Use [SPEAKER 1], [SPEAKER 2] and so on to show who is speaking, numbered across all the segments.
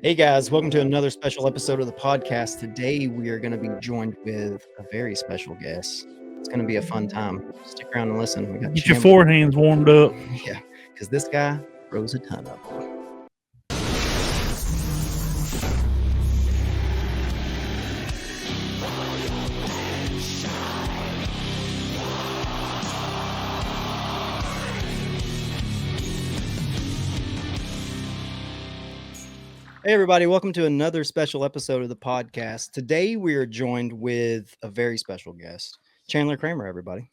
[SPEAKER 1] Hey guys, welcome to another special episode of the podcast. Today we are going to be joined with a very special guest. It's going to be a fun time. Stick around and listen. We got
[SPEAKER 2] Get your
[SPEAKER 1] Chandler.
[SPEAKER 2] forehands warmed up.
[SPEAKER 1] Yeah, because this guy throws a ton of them. Hey everybody, welcome to another special episode of the podcast. Today we are joined with a very special guest, Chandler Kramer, everybody.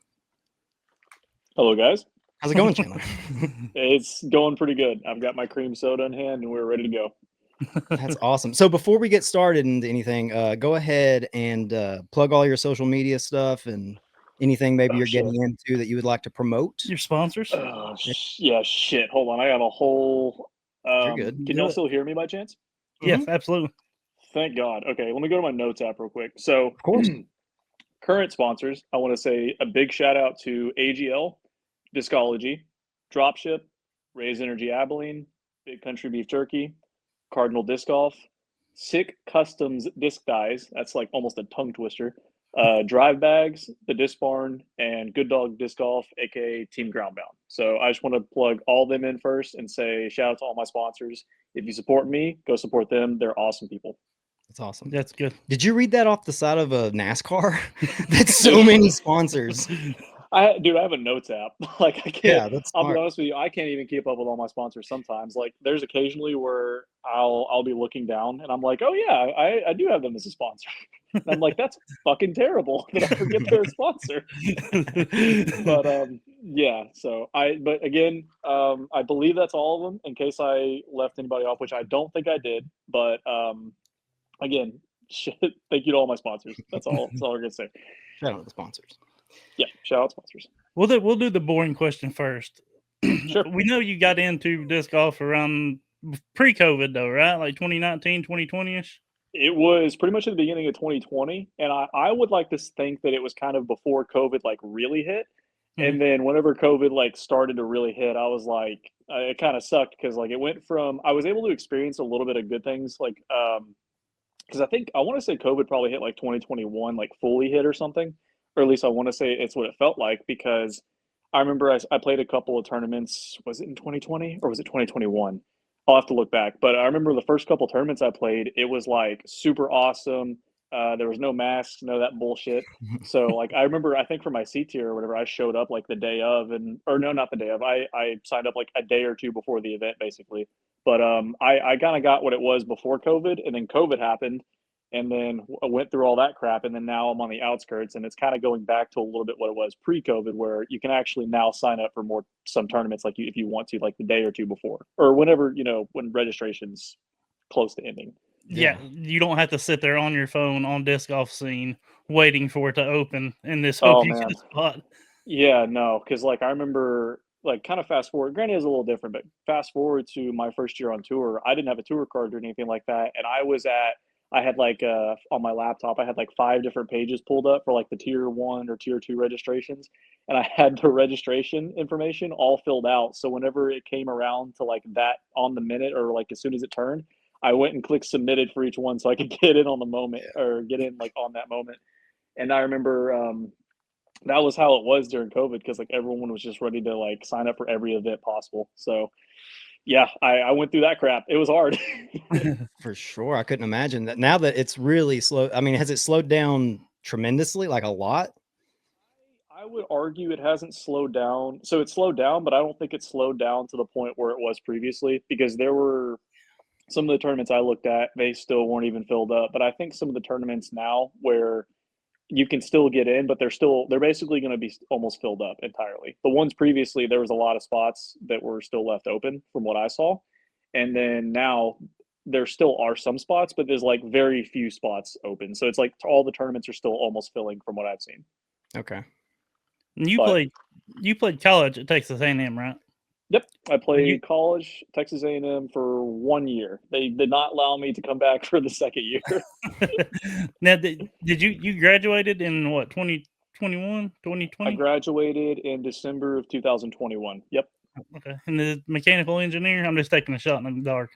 [SPEAKER 3] Hello, guys.
[SPEAKER 1] How's it going, Chandler?
[SPEAKER 3] It's going pretty good. I've got my cream soda in hand, and we're ready to go.
[SPEAKER 1] That's awesome. So before we get started into anything, go ahead and plug all your social media stuff and anything maybe you're getting into that you would like to promote.
[SPEAKER 2] Your sponsors?
[SPEAKER 3] Yeah, shit. Hold on. I got a whole...
[SPEAKER 1] You're good.
[SPEAKER 3] Can y'all still hear me by chance?
[SPEAKER 2] Yes, absolutely.
[SPEAKER 3] Thank God. Okay, let me go to my notes app real quick. So,
[SPEAKER 1] Of course.
[SPEAKER 3] current sponsors, I want to say a big shout out to AGL, Discology, Dropship, Raise Energy Abilene, Big Country Beef Jerky, Cardinal Disc Golf, Sick Customs Disc Dies, that's like almost a tongue twister, Drive Bags, The Disc Barn, and Good Dog Disc Golf, aka Team Groundbound. So I just want to plug all them in first and say shout out to all my sponsors. If you support me, go support them. They're awesome people.
[SPEAKER 1] That's awesome.
[SPEAKER 2] That's good.
[SPEAKER 1] Did you read that off the side of a NASCAR? That's so many sponsors.
[SPEAKER 3] I have a notes app. Like I can't.
[SPEAKER 1] Yeah, that's
[SPEAKER 3] I'll be
[SPEAKER 1] smart.
[SPEAKER 3] honest with you. I can't even keep up with all my sponsors sometimes. Like there's occasionally where I'll be looking down and I'm like, oh yeah, I do have them as a sponsor. And I'm like, that's fucking terrible that I forget they're a sponsor. But yeah. So but again, I believe that's all of them. In case I left anybody off, which I don't think I did. But again, shit, thank you to all my sponsors. That's all. That's all I'm gonna say.
[SPEAKER 1] Shout out to the sponsors.
[SPEAKER 3] Yeah, shout out sponsors.
[SPEAKER 2] We'll do the boring question first.
[SPEAKER 3] Sure.
[SPEAKER 2] We know you got into disc golf around pre-COVID though, right? Like 2019, 2020-ish?
[SPEAKER 3] It was pretty much at the beginning of 2020, and I would like to think that it was kind of before COVID like really hit. And then whenever COVID like started to really hit, I was like, it kind of sucked because like it went from I was able to experience a little bit of good things like because I want to say COVID probably hit like 2021 like fully hit or something, or at least I want to say it's what it felt like because I remember I played a couple of tournaments. Was it in 2020 or was it 2021? I'll have to look back, but I remember the first couple tournaments I played. It was like super awesome. There was no masks, no that bullshit. So like I remember, I think for my C tier or whatever, I showed up like the day of, or no, not the day of. I signed up like a day or two before the event, basically. But I kind of got what it was before COVID, and then COVID happened, and then I went through all that crap, and then now I'm on the outskirts, and it's kind of going back to a little bit what it was pre-COVID, where you can actually now sign up for some tournaments like if you want to, like the day or two before, or whenever when registration's close to ending.
[SPEAKER 2] Yeah, you don't have to sit there on your phone on disc golf scene waiting for it to open in this hope you get a spot.
[SPEAKER 3] Yeah, no, because like I remember like kind of fast forward. Granted, it's a little different, but fast forward to my first year on tour, I didn't have a tour card or anything like that, and I had like on my laptop, I had like 5 different pages pulled up for like the tier 1 or tier 2 registrations, and I had the registration information all filled out. So whenever it came around to like that on the minute or like as soon as it turned, I went and clicked submitted for each one so I could get in on the moment or get in like on that moment. And I remember that was how it was during COVID because like everyone was just ready to like sign up for every event possible. So yeah, I went through that crap. It was hard.
[SPEAKER 1] For sure. I couldn't imagine that. Now that it's really slow. I mean, has it slowed down tremendously, like a lot?
[SPEAKER 3] I would argue it hasn't slowed down. So it slowed down, but I don't think it slowed down to the point where it was previously because there were some of the tournaments I looked at, they still weren't even filled up. But I think some of the tournaments now where you can still get in, but they're basically going to be almost filled up entirely. The ones previously, there was a lot of spots that were still left open from what I saw. And then now there still are some spots, but there's like very few spots open. So it's like all the tournaments are still almost filling from what I've seen.
[SPEAKER 1] Okay.
[SPEAKER 2] And you played college at Texas A&M, right?
[SPEAKER 3] Yep, I played college, Texas A&M for 1 year. They did not allow me to come back for the second year.
[SPEAKER 2] Now, did you graduated in what 2021, 2020?
[SPEAKER 3] I graduated in December of 2021. Yep.
[SPEAKER 2] Okay, and the mechanical engineer. I'm just taking a shot in the dark.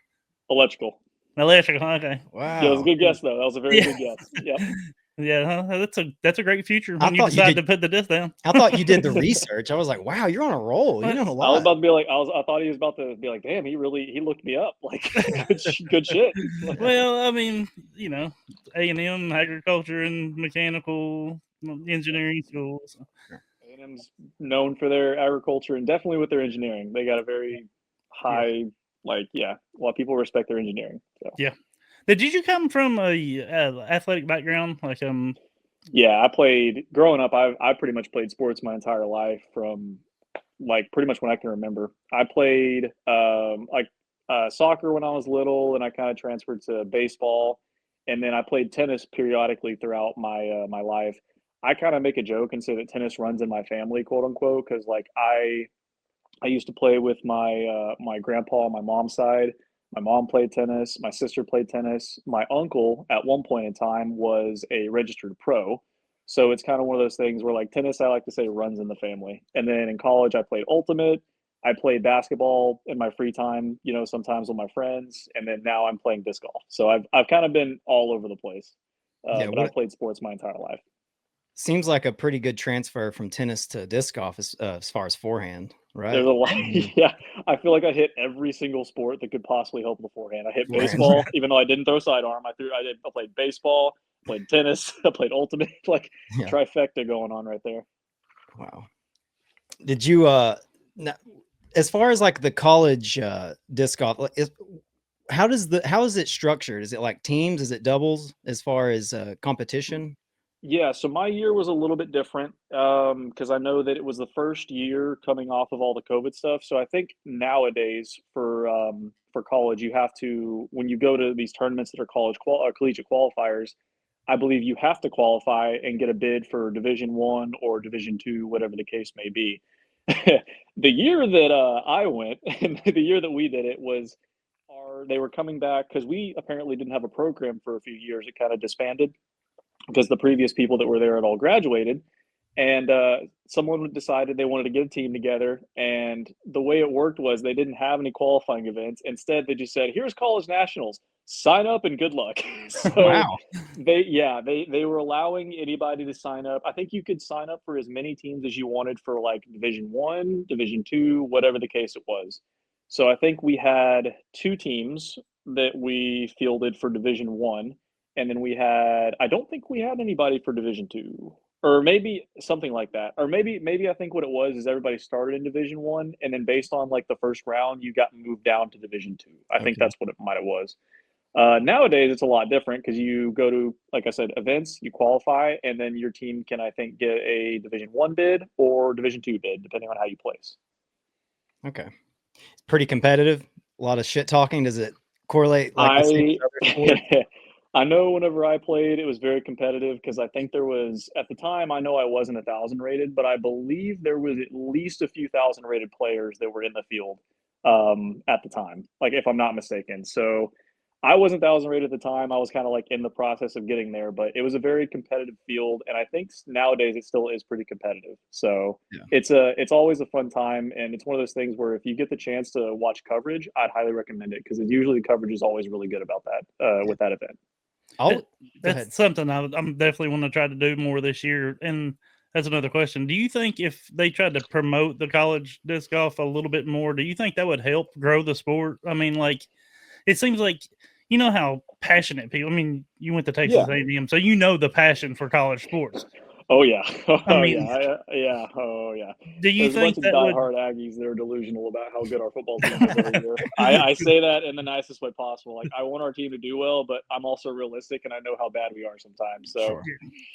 [SPEAKER 3] Electrical.
[SPEAKER 2] Electrical. Okay.
[SPEAKER 3] Yeah, it was a
[SPEAKER 1] Wow.
[SPEAKER 3] good guess though. That was a very good guess. Yep.
[SPEAKER 2] Yeah, that's a great future
[SPEAKER 1] I
[SPEAKER 2] when you
[SPEAKER 1] thought you
[SPEAKER 2] decide
[SPEAKER 1] did
[SPEAKER 2] to put the disc down.
[SPEAKER 1] I thought you did the research. I was like, wow, you're on a roll. You
[SPEAKER 2] What?
[SPEAKER 1] know a
[SPEAKER 3] I was
[SPEAKER 1] lot.
[SPEAKER 3] about to be like, I thought he was about to be like, damn, he looked me up. Like, good shit.
[SPEAKER 2] Well, I mean, A&M, agriculture and mechanical engineering schools.
[SPEAKER 3] A&M's known for their agriculture and definitely with their engineering. They got a very high, a lot of people respect their engineering. So.
[SPEAKER 2] Yeah. Did you come from a athletic background?
[SPEAKER 3] Yeah, I played growing up. I pretty much played sports my entire life from like pretty much when I can remember. I played soccer when I was little, and I kind of transferred to baseball, and then I played tennis periodically throughout my life. I kind of make a joke and say that tennis runs in my family, quote unquote, because like I used to play with my grandpa on my mom's side. My mom played tennis. My sister played tennis. My uncle, at one point in time, was a registered pro. So it's kind of one of those things where, like, tennis, I like to say, runs in the family. And then in college, I played ultimate. I played basketball in my free time, sometimes with my friends. And then now I'm playing disc golf. So I've kind of been all over the place.
[SPEAKER 1] Yeah,
[SPEAKER 3] But I've played sports my entire life.
[SPEAKER 1] seems like a pretty good transfer from tennis to disc golf as far as forehand, right?
[SPEAKER 3] There's a lot. Yeah, I feel like I hit every single sport that could possibly help the forehand. I hit
[SPEAKER 1] Forehand.
[SPEAKER 3] baseball, even though I didn't throw sidearm. I played baseball, played tennis, I played ultimate, like
[SPEAKER 1] Yeah.
[SPEAKER 3] trifecta going on right there.
[SPEAKER 1] Wow. Did you as far as like the college disc golf, how is it structured? Is it like teams? Is it doubles as far as competition?
[SPEAKER 3] Yeah, so my year was a little bit different because I know that it was the first year coming off of all the COVID stuff. So I think nowadays for college, you have to when you go to these tournaments that are collegiate qualifiers, I believe you have to qualify and get a bid for Division One or Division Two, whatever the case may be. The year that I went and the year that we did it was they were coming back because we apparently didn't have a program for a few years. It kind of disbanded because the previous people that were there had all graduated, and someone decided they wanted to get a team together. And the way it worked was they didn't have any qualifying events. Instead, they just said, "Here's college nationals. Sign up and good luck." So
[SPEAKER 1] Wow.
[SPEAKER 3] they were allowing anybody to sign up. I think you could sign up for as many teams as you wanted for like Division One, Division Two, whatever the case it was. So I think we had two teams that we fielded for Division One, and then I don't think we had anybody for Division Two, or maybe something like that, or maybe I think what it was is everybody started in Division One, and then based on like the first round, you got moved down to Division Two. I think
[SPEAKER 1] Okay.
[SPEAKER 3] that's what it might have was. Nowadays, it's a lot different because you go to, like I said, events, you qualify, and then your team can, I think, get a Division One bid or Division Two bid, depending on how you place.
[SPEAKER 1] Okay. It's pretty competitive. A lot of shit talking. Does it correlate like the same as other sports?
[SPEAKER 3] I know whenever I played, it was very competitive because I think there was at the time. I know I wasn't 1,000 rated, but I believe there was at least a few thousand rated players that were in the field at the time. Like if I'm not mistaken, so I wasn't 1,000 rated at the time. I was kind of like in the process of getting there, but it was a very competitive field, and I think nowadays it still is pretty competitive. So
[SPEAKER 1] Yeah.
[SPEAKER 3] it's always a fun time, and it's one of those things where if you get the chance to watch coverage, I'd highly recommend it because usually the coverage is always really good about that with that event.
[SPEAKER 2] That's something I'm definitely want to try to do more this year. And that's another question. Do you think if they tried to promote the college disc golf a little bit more, do you think that would help grow the sport? I mean, like, it seems like, you know how passionate people, I mean, you went to Texas A&M, so you know the passion for college sports.
[SPEAKER 3] Oh yeah.
[SPEAKER 2] I mean,
[SPEAKER 3] yeah. Oh yeah.
[SPEAKER 2] Do you
[SPEAKER 3] There's a bunch
[SPEAKER 2] think
[SPEAKER 3] of
[SPEAKER 2] that would?
[SPEAKER 3] diehard Aggies that are delusional about how good our football team is every year. I say that in the nicest way possible. Like I want our team to do well, but I'm also realistic and I know how bad we are sometimes. So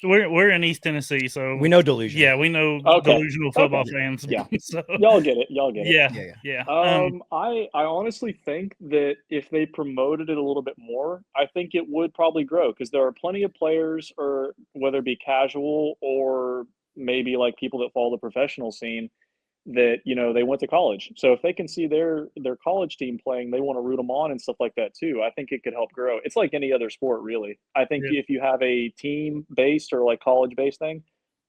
[SPEAKER 1] Sure.
[SPEAKER 2] We're in East Tennessee, so
[SPEAKER 1] We know delusion.
[SPEAKER 2] Yeah, we know delusional football fans.
[SPEAKER 3] Yeah.
[SPEAKER 2] So,
[SPEAKER 3] y'all get it. Y'all get
[SPEAKER 2] it. Yeah.
[SPEAKER 3] I honestly think that if they promoted it a little bit more, I think it would probably grow because there are plenty of players, or whether it be casual or maybe like people that follow the professional scene, that they went to college. So if they can see their college team playing, they want to root them on and stuff like that too. I think it could help grow. It's like any other sport, really. I think if you have a team based or like college based thing,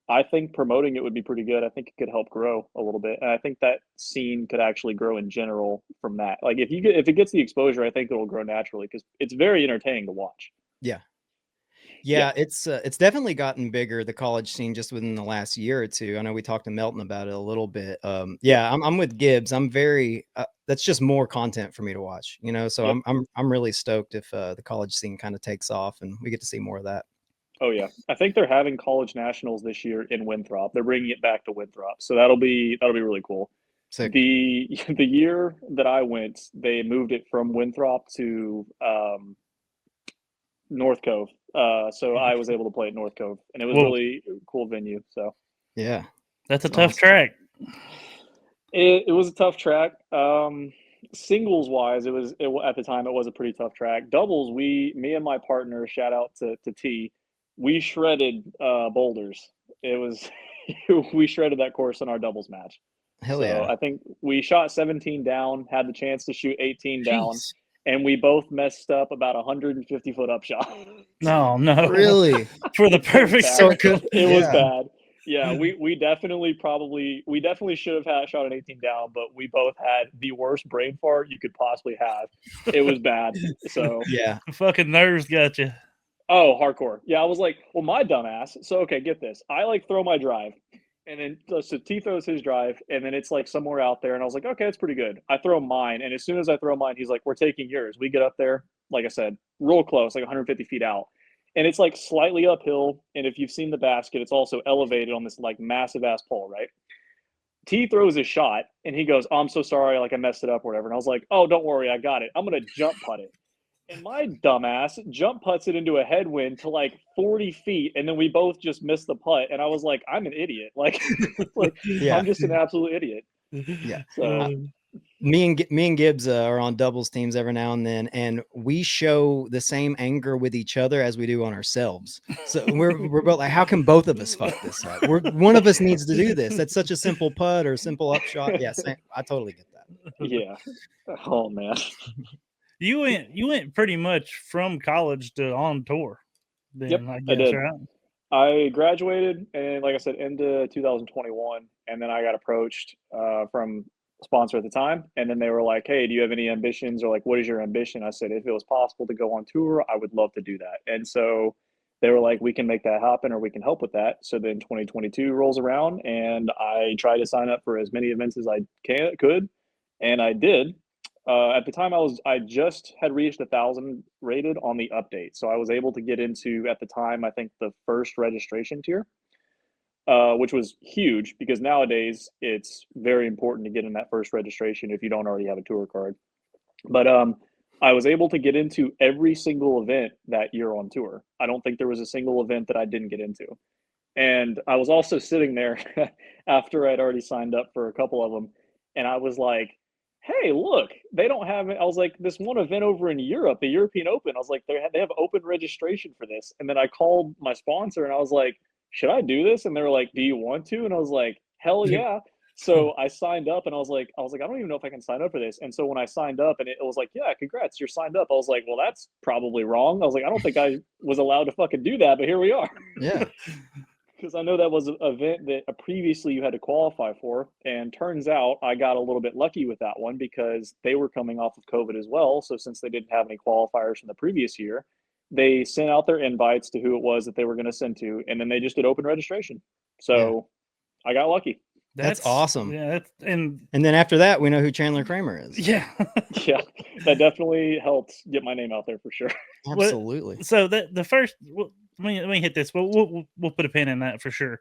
[SPEAKER 3] I think promoting it would be pretty good. I think it could help grow a little bit, and I think that scene could actually grow in general from that. Like if it gets the exposure, I think it'll grow naturally because it's very entertaining to watch.
[SPEAKER 1] Yeah. Yeah, it's definitely gotten bigger, the college scene, just within the last year or two. I know we talked to Melton about it a little bit. Yeah, I'm with Gibbs. I'm very that's just more content for me to watch, you know. So
[SPEAKER 3] Yep.
[SPEAKER 1] I'm really stoked if the college scene kind of takes off and we get to see more of that.
[SPEAKER 3] Oh yeah, I think they're having college nationals this year in Winthrop. They're bringing it back to Winthrop, so that'll be really cool.
[SPEAKER 1] Sick.
[SPEAKER 3] The the year that I went, they moved it from Winthrop to North Cove. So I was able to play at North Cove, and it was really cool venue. So
[SPEAKER 1] yeah,
[SPEAKER 2] that's a tough track.
[SPEAKER 3] It was a tough track. Singles wise, it at the time it was a pretty tough track. Doubles, me and my partner, shout out to T, we shredded boulders. It was we shredded that course in our doubles match.
[SPEAKER 1] Hell
[SPEAKER 3] so
[SPEAKER 1] yeah.
[SPEAKER 3] I think we shot 17 down, had the chance to shoot 18 down,
[SPEAKER 1] Jeez.
[SPEAKER 3] and we both messed up about 150-foot upshot.
[SPEAKER 2] No,
[SPEAKER 1] Really?
[SPEAKER 2] For the perfect circle.
[SPEAKER 3] It was bad. Yeah, we definitely should have shot an 18 down, but we both had the worst brain fart you could possibly have. It was bad. So
[SPEAKER 1] yeah,
[SPEAKER 2] fucking nerves got you.
[SPEAKER 3] Oh, hardcore. Yeah, I was like, well, my dumbass. So okay, get this. I like throw my drive, and then so T throws his drive, and then it's like somewhere out there, and I was like, okay, that's pretty good. I throw mine, and as soon as I throw mine, he's like, we're taking yours. We get up there, like I said, real close, like 150 feet out. And it's like slightly uphill. And if you've seen the basket, it's also elevated on this like massive ass pole, right? T throws his shot and he goes, oh, I'm so sorry, like I messed it up or whatever. And I was like, oh, don't worry, I got it. I'm gonna jump putt it. And my dumbass jump putts it into a headwind to like 40 feet, and then we both just missed the putt. And I was like, I'm an idiot. Like,
[SPEAKER 1] yeah.
[SPEAKER 3] I'm just an absolute idiot.
[SPEAKER 1] Yeah.
[SPEAKER 3] So
[SPEAKER 1] me and Gibbs are on doubles teams every now and then, and we show the same anger with each other as we do on ourselves. So we're both like, how can both of us fuck this up? One of us needs to do this. That's such a simple putt or simple upshot. Yeah, I totally get that.
[SPEAKER 3] Yeah. Oh man.
[SPEAKER 2] You went pretty much from college to on tour. Then,
[SPEAKER 3] yep,
[SPEAKER 2] I
[SPEAKER 3] did.
[SPEAKER 2] Right?
[SPEAKER 3] I graduated, and like I said, into 2021, and then I got approached from a sponsor at the time, and then they were like, "Hey, do you have any ambitions?" Or like, "What is your ambition?" I said, "If it was possible to go on tour, I would love to do that." And so they were like, "We can make that happen, or we can help with that." So then 2022 rolls around, and I try to sign up for as many events as I could, and I did. At the time, I just had reached 1,000 rated on the update, so I was able to get into, at the time, I think the first registration tier, which was huge because nowadays it's very important to get in that first registration if you don't already have a tour card. But I was able to get into every single event that year on tour. I don't think there was a single event that I didn't get into. And I was also sitting there after I'd already signed up for a couple of them, and I was like, hey, look, they don't have it. I was like, this one event over in Europe, the European Open. I was like, they have open registration for this. And then I called my sponsor and I was like, should I do this? And they were like, do you want to? And I was like, hell yeah. So I signed up and I was like, I don't even know if I can sign up for this. And so when I signed up and it was like, yeah, congrats, you're signed up. I was like, well, that's probably wrong. I was like, I don't think I was allowed to fucking do that, but here we are.
[SPEAKER 1] Yeah.
[SPEAKER 3] Because I know that was an event that previously you had to qualify for. And turns out I got a little bit lucky with that one because they were coming off of COVID as well. So since they didn't have any qualifiers from the previous year, they sent out their invites to who it was that they were going to send to. And then they just did open registration. So I got lucky.
[SPEAKER 1] That's awesome.
[SPEAKER 2] Yeah.
[SPEAKER 1] And then after that, we know who Chandler Kramer is.
[SPEAKER 2] Yeah.
[SPEAKER 3] Yeah. That definitely helped get my name out there for sure.
[SPEAKER 1] Absolutely.
[SPEAKER 2] So the first... Let me hit this. We'll put a pin in that for sure.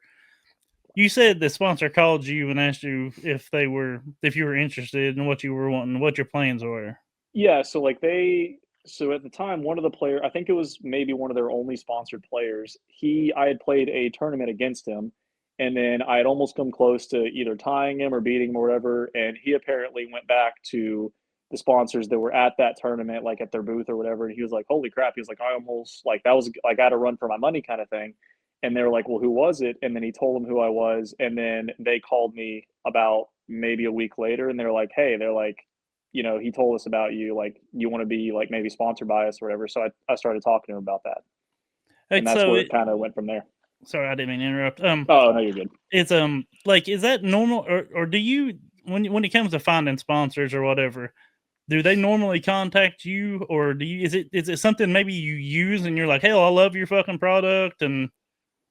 [SPEAKER 2] You said the sponsor called you and asked you if you were interested in what you were wanting, what your plans were.
[SPEAKER 3] Yeah, so at the time, one of the players, I think it was maybe one of their only sponsored players. I had played a tournament against him, and then I had almost come close to either tying him or beating him or whatever. And he apparently went back to the sponsors that were at that tournament, like at their booth or whatever. And he was like, holy crap. He was like, I almost, like, that was like, I got to run for my money kind of thing. And they were like, well, who was it? And then he told them who I was. And then they called me about maybe a week later and they're like, hey, he told us about you. Like, you want to be like maybe sponsored by us or whatever. So I started talking to him about that. And that's where it kind of went from there.
[SPEAKER 2] Sorry, I didn't mean to interrupt.
[SPEAKER 3] Oh no, you're good.
[SPEAKER 2] It's like, is that normal, or do you, when it comes to finding sponsors or whatever, do they normally contact you, or do you, is it something maybe you use and you're like, hell, I love your fucking product, and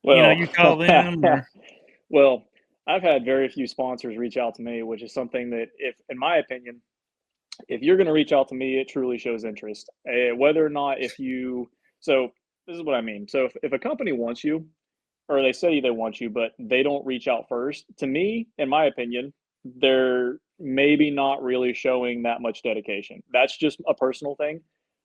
[SPEAKER 3] Well,
[SPEAKER 2] you call them, or
[SPEAKER 3] well, I've had very few sponsors reach out to me, which is something that, if, in my opinion, if you're going to reach out to me, it truly shows interest. Whether or not if you, so this is what I mean. So if a company wants you, or they say they want you, but they don't reach out first, to me, in my opinion, they're maybe not really showing that much dedication. That's just a personal thing.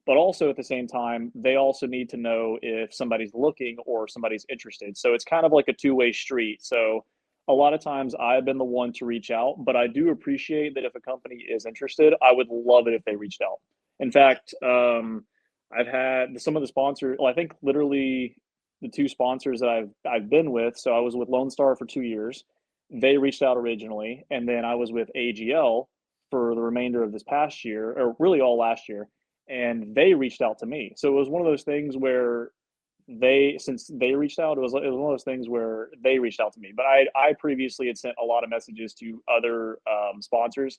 [SPEAKER 3] But also at the same time, they also need to know if somebody's looking or somebody's interested. So it's kind of like a two-way street. So a lot of times I've been the one to reach out, but I do appreciate that if a company is interested, I would love it if they reached out. In fact, I've had some of the sponsors, well, I think literally the two sponsors that I've been with. So I was with Lone Star for 2 years. They reached out originally, and then I was with AGL for the remainder of this past year, or really all last year, and they reached out to me. So it was one of those things where since they reached out, it was one of those things where they reached out to me. But I previously had sent a lot of messages to other sponsors,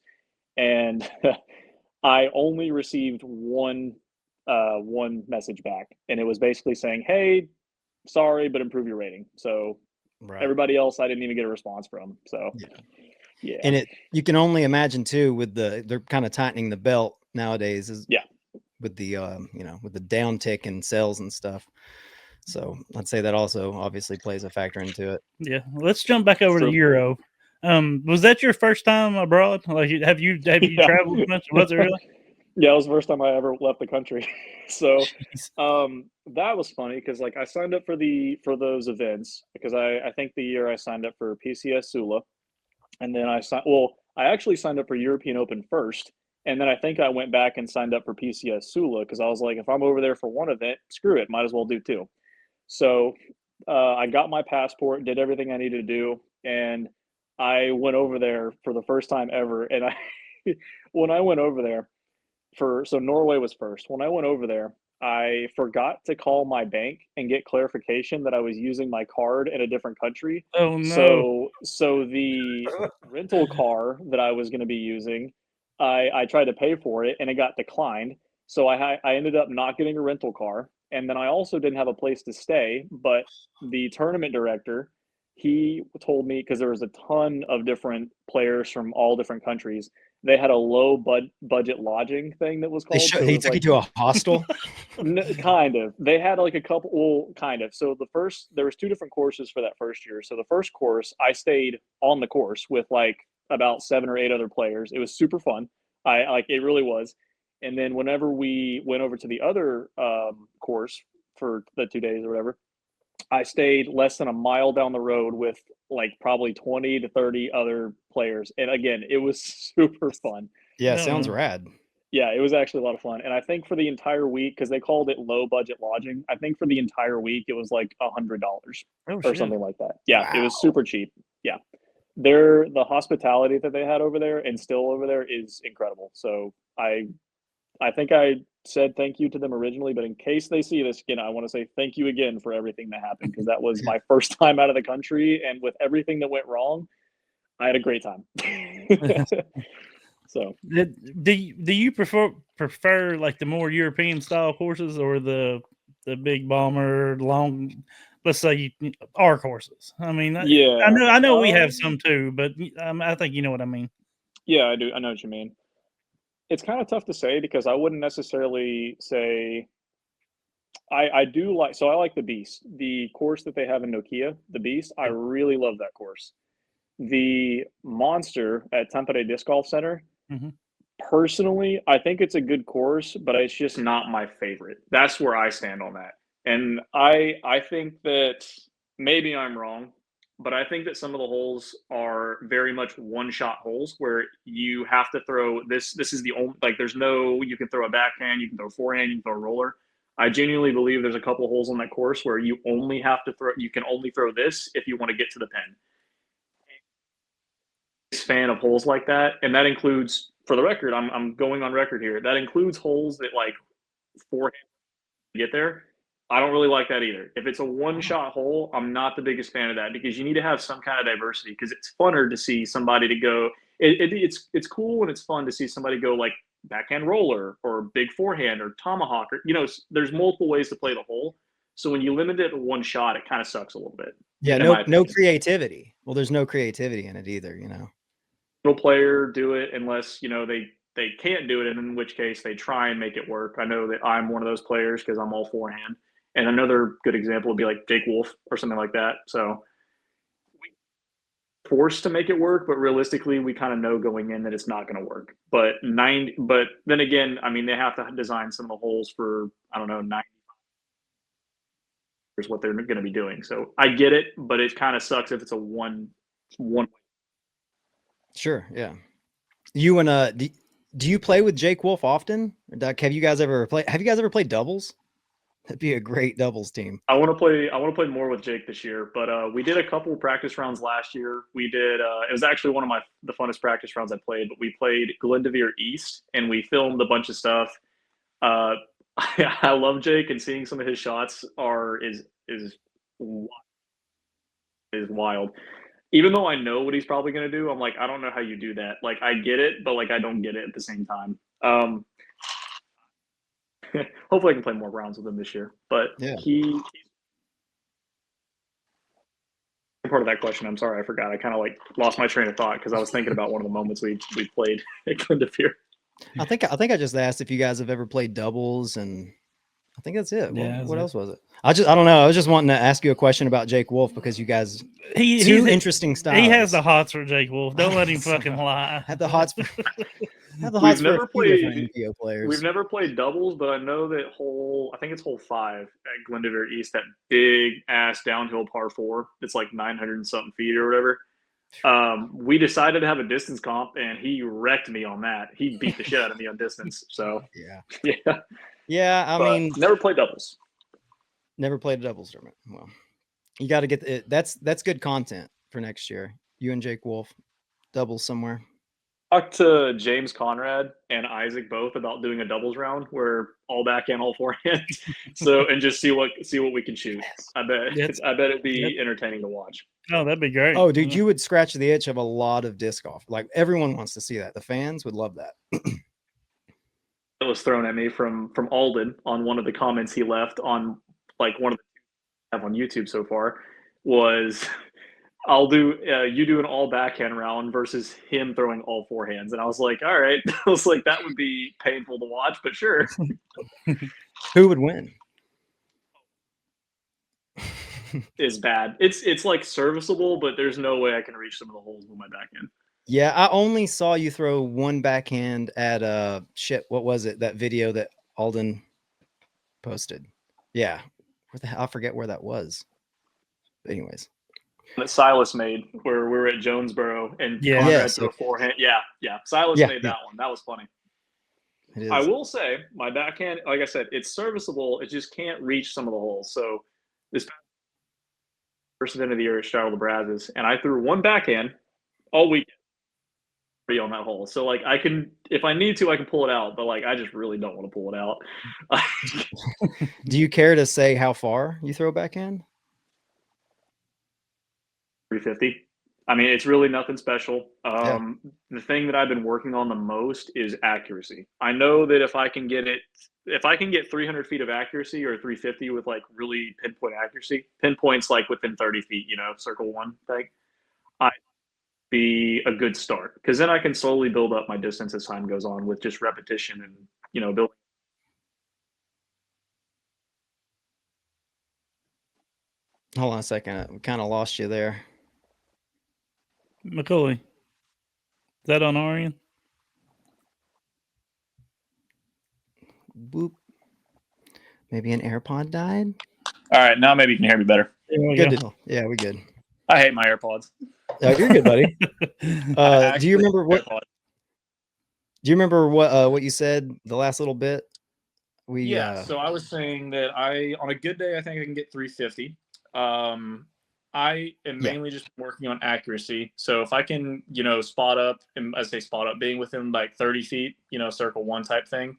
[SPEAKER 3] and I only received one message back, and it was basically saying, "Hey, sorry, but improve your rating." So
[SPEAKER 1] Right.
[SPEAKER 3] everybody else, I didn't even get a response from. So yeah.
[SPEAKER 1] And you can only imagine too, with they're kind of tightening the belt nowadays,
[SPEAKER 3] Yeah.
[SPEAKER 1] with the with the downtick in sales and stuff. So I'd say that also obviously plays a factor into it.
[SPEAKER 2] yeah. Let's jump back over to
[SPEAKER 3] True.
[SPEAKER 2] Euro. Was that your first time abroad? Like, have you
[SPEAKER 3] Yeah.
[SPEAKER 2] traveled much? Was it really?
[SPEAKER 3] Yeah, it was the first time I ever left the country. So
[SPEAKER 2] Jeez.
[SPEAKER 3] that was funny because like I signed up for those events because I think the year I signed up for PCS Sula, and then I actually signed up for European Open first, and then I think I went back and signed up for PCS Sula because I was like, if I'm over there for one event, screw it, might as well do two. So I got my passport, did everything I needed to do, and I went over there for the first time ever. And I, when I went over there so Norway was first. When I went over there, I forgot to call my bank and get clarification that I was using my card in a different country.
[SPEAKER 2] Oh no.
[SPEAKER 3] So the rental car that I was going to be using, I tried to pay for it and it got declined. So I ended up not getting a rental car, and then I also didn't have a place to stay. But the tournament director, he told me, because there was a ton of different players from all different countries, they had a low budget lodging thing that was called. So
[SPEAKER 1] He took you to a hostel.
[SPEAKER 3] kind of. They had like a couple. Well, kind of. So there was two different courses for that first year. So the first course, I stayed on the course with like about 7 or 8 other players. It was super fun. I like it really was. And then whenever we went over to the other course for the 2 days or whatever, I stayed less than a mile down the road with like probably 20 to 30 other players. And again, it was super fun.
[SPEAKER 1] Yeah,
[SPEAKER 2] No,
[SPEAKER 1] sounds
[SPEAKER 2] no.
[SPEAKER 1] rad.
[SPEAKER 3] Yeah, it was actually a lot of fun. And I think for the entire week, because they called it low budget lodging, I think for the entire week it was like $100
[SPEAKER 2] Oh
[SPEAKER 3] or
[SPEAKER 2] shit.
[SPEAKER 3] something like that. Yeah, it was
[SPEAKER 1] Wow.
[SPEAKER 3] super cheap. Yeah. The hospitality that they had over there and still over there is incredible. So I think I said thank you to them originally, but in case they see this again, I want to say thank you again for everything that happened, because that was my first time out of the country, and with everything that went wrong, I had a great time. So
[SPEAKER 2] Do you prefer like the more European style courses, or the big bomber long, let's say, our courses? I mean,
[SPEAKER 3] yeah,
[SPEAKER 2] I know we have some too, but I think you know what I mean.
[SPEAKER 3] yeah, I do. I know what you mean. It's kind of tough to say because I wouldn't necessarily say I do like, so I like the Beast, the course that they have in Nokia, the Beast. I really love that course. The Monster at Tampere Disc Golf Center,
[SPEAKER 2] Mm-hmm.
[SPEAKER 3] personally, I think it's a good course, but it's just not my favorite. That's where I stand on that. And I think that maybe I'm wrong, but I think that some of the holes are very much one-shot holes where you have to throw this. This is the only, like, there's no, you can throw a backhand, you can throw forehand, you can throw a roller. I genuinely believe there's a couple of holes on that course where you can only throw this if you want to get to the pin. Fan of holes like that, and that includes, for the record, I'm going on record here, that includes holes that like forehand get there. I don't really like that either. If it's a one-shot hole, I'm not the biggest fan of that because you need to have some kind of diversity because it's funner to see somebody to go. It's cool and it's fun to see somebody go like backhand roller or big forehand or tomahawk or there's multiple ways to play the hole. So when you limit it to one shot, it kind of sucks a little bit.
[SPEAKER 1] Yeah, no creativity. Well, there's no creativity in it either,
[SPEAKER 3] No player do it unless they can't do it, and in which case they try and make it work. I know that I'm one of those players because I'm all forehand. And another good example would be like Jake Wolf or something like that. So we forced to make it work, but realistically, we kind of know going in that it's not going to work. But then again, I mean, they have to design some of the holes for, I don't know, 90 is what they're going to be doing. So I get it, but it kind of sucks if it's a one.
[SPEAKER 1] Sure, yeah. You and do you play with Jake Wolf often? Have you guys ever played doubles? That'd be a great doubles team.
[SPEAKER 3] I want to play more with Jake this year, but we did a couple practice rounds last year. We did it was actually one of the funnest practice rounds I played, but we played Glendoveer East and we filmed a bunch of stuff. I love Jake, and seeing some of his shots is wild. Even though I know what he's probably going to do, I'm like, I don't know how you do that. Like, I get it, but like, I don't get it at the same time. Hopefully I can play more rounds with him this year, but
[SPEAKER 1] yeah.
[SPEAKER 3] He's part of that question. I'm sorry, I forgot. I kind of like lost my train of thought because I was thinking about one of the moments we played at Glendoveer.
[SPEAKER 1] I think I just asked if you guys have ever played doubles, and I think that's it.
[SPEAKER 2] Yeah,
[SPEAKER 1] what else was it? I don't know. I was just wanting to ask you a question about Jake Wolf because you guys he's interesting styles.
[SPEAKER 2] He has the hots for Jake Wolf. Don't let him fucking lie.
[SPEAKER 1] Have the hots for We've never
[SPEAKER 3] played doubles, but I know that I think it's hole 5 at Glendoveer East, that big ass downhill par 4. It's like 900 and something feet or whatever. We decided to have a distance comp, and he wrecked me on that. He beat the shit out of me on distance. So
[SPEAKER 1] yeah. I mean,
[SPEAKER 3] never played doubles.
[SPEAKER 1] Never played a doubles tournament. Well, you got to get it. That's good content for next year. You and Jake Wolf doubles somewhere.
[SPEAKER 3] Talked to James Conrad and Isaac both about doing a doubles round where all backhand, all forehand. And just see what we can shoot. I bet it'd be entertaining to watch.
[SPEAKER 2] Oh, that'd be great.
[SPEAKER 1] Oh, dude, you would scratch the itch of a lot of disc golf. Like, everyone wants to see that. The fans would love that.
[SPEAKER 3] It was thrown at me from Alden on one of the comments he left on like one of the I have on YouTube so far was, I'll do you do an all backhand round versus him throwing all forehands. And I was like, all right. I was like, that would be painful to watch, but sure.
[SPEAKER 1] Who would win?
[SPEAKER 3] Is bad. It's like serviceable, but there's no way I can reach some of the holes with my backhand.
[SPEAKER 1] Yeah, I only saw you throw one backhand at what was it? That video that Alden posted. Yeah. I forget where that was. But anyways.
[SPEAKER 3] That Silas made where we were at Jonesboro and Conrad threw a forehand. Yeah. Silas made that one. That was funny.
[SPEAKER 1] It is.
[SPEAKER 3] I will say my backhand, like I said, it's serviceable. It just can't reach some of the holes. So this first event of the year at Charlotte Brazos, and I threw one backhand all weekend on that hole. So like I can, if I need to, I can pull it out, but like I just really don't want to pull it out.
[SPEAKER 1] Do you care to say how far you throw backhand?
[SPEAKER 3] 350. I mean, it's really nothing special. The thing that I've been working on the most is accuracy. I know that if I can get 300 feet of accuracy or 350 with like really pinpoint accuracy, pinpoints like within 30 feet, circle one thing, I'd be a good start, because then I can slowly build up my distance as time goes on with just repetition and, building.
[SPEAKER 1] Hold on a second. I kind of lost you there.
[SPEAKER 2] McCoy, is that on our end?
[SPEAKER 1] Boop. Maybe an AirPod died.
[SPEAKER 3] All right, now maybe you can hear me better.
[SPEAKER 1] Good deal. Yeah, we good.
[SPEAKER 3] I hate my AirPods.
[SPEAKER 1] You're good, buddy. Do you remember what?
[SPEAKER 3] AirPods.
[SPEAKER 1] Do you remember what you said the last little bit?
[SPEAKER 3] So I was saying that on a good day, I think I can get 350. I am mainly just working on accuracy. So if I can, spot up, and I say spot up, being within like 30 feet, circle one type thing,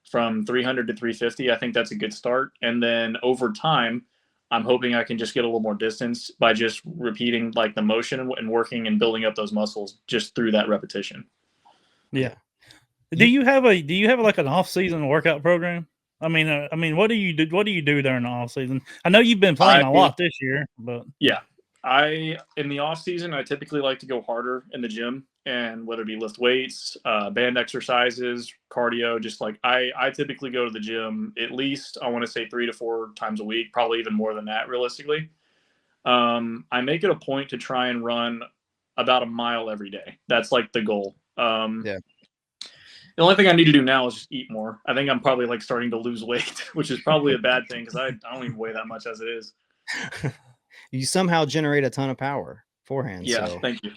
[SPEAKER 3] from 300 to 350. I think that's a good start. And then over time, I'm hoping I can just get a little more distance by just repeating like the motion and working and building up those muscles just through that repetition.
[SPEAKER 2] Yeah. Do you have like an off-season workout program? I mean, what do you do? What do you do during the off season? I know you've been playing a lot this year, but
[SPEAKER 3] yeah, in the off season, I typically like to go harder in the gym, and whether it be lift weights, band exercises, cardio, just like I typically go to the gym at least, I want to say 3 to 4 times a week, probably even more than that realistically. I make it a point to try and run about a mile every day. That's like the goal.
[SPEAKER 1] Yeah.
[SPEAKER 3] The only thing I need to do now is just eat more. I think I'm probably like starting to lose weight, which is probably a bad thing because I don't even weigh that much as it is.
[SPEAKER 1] You somehow generate a ton of power forehand.
[SPEAKER 3] Yeah,
[SPEAKER 1] so.
[SPEAKER 3] Thank you.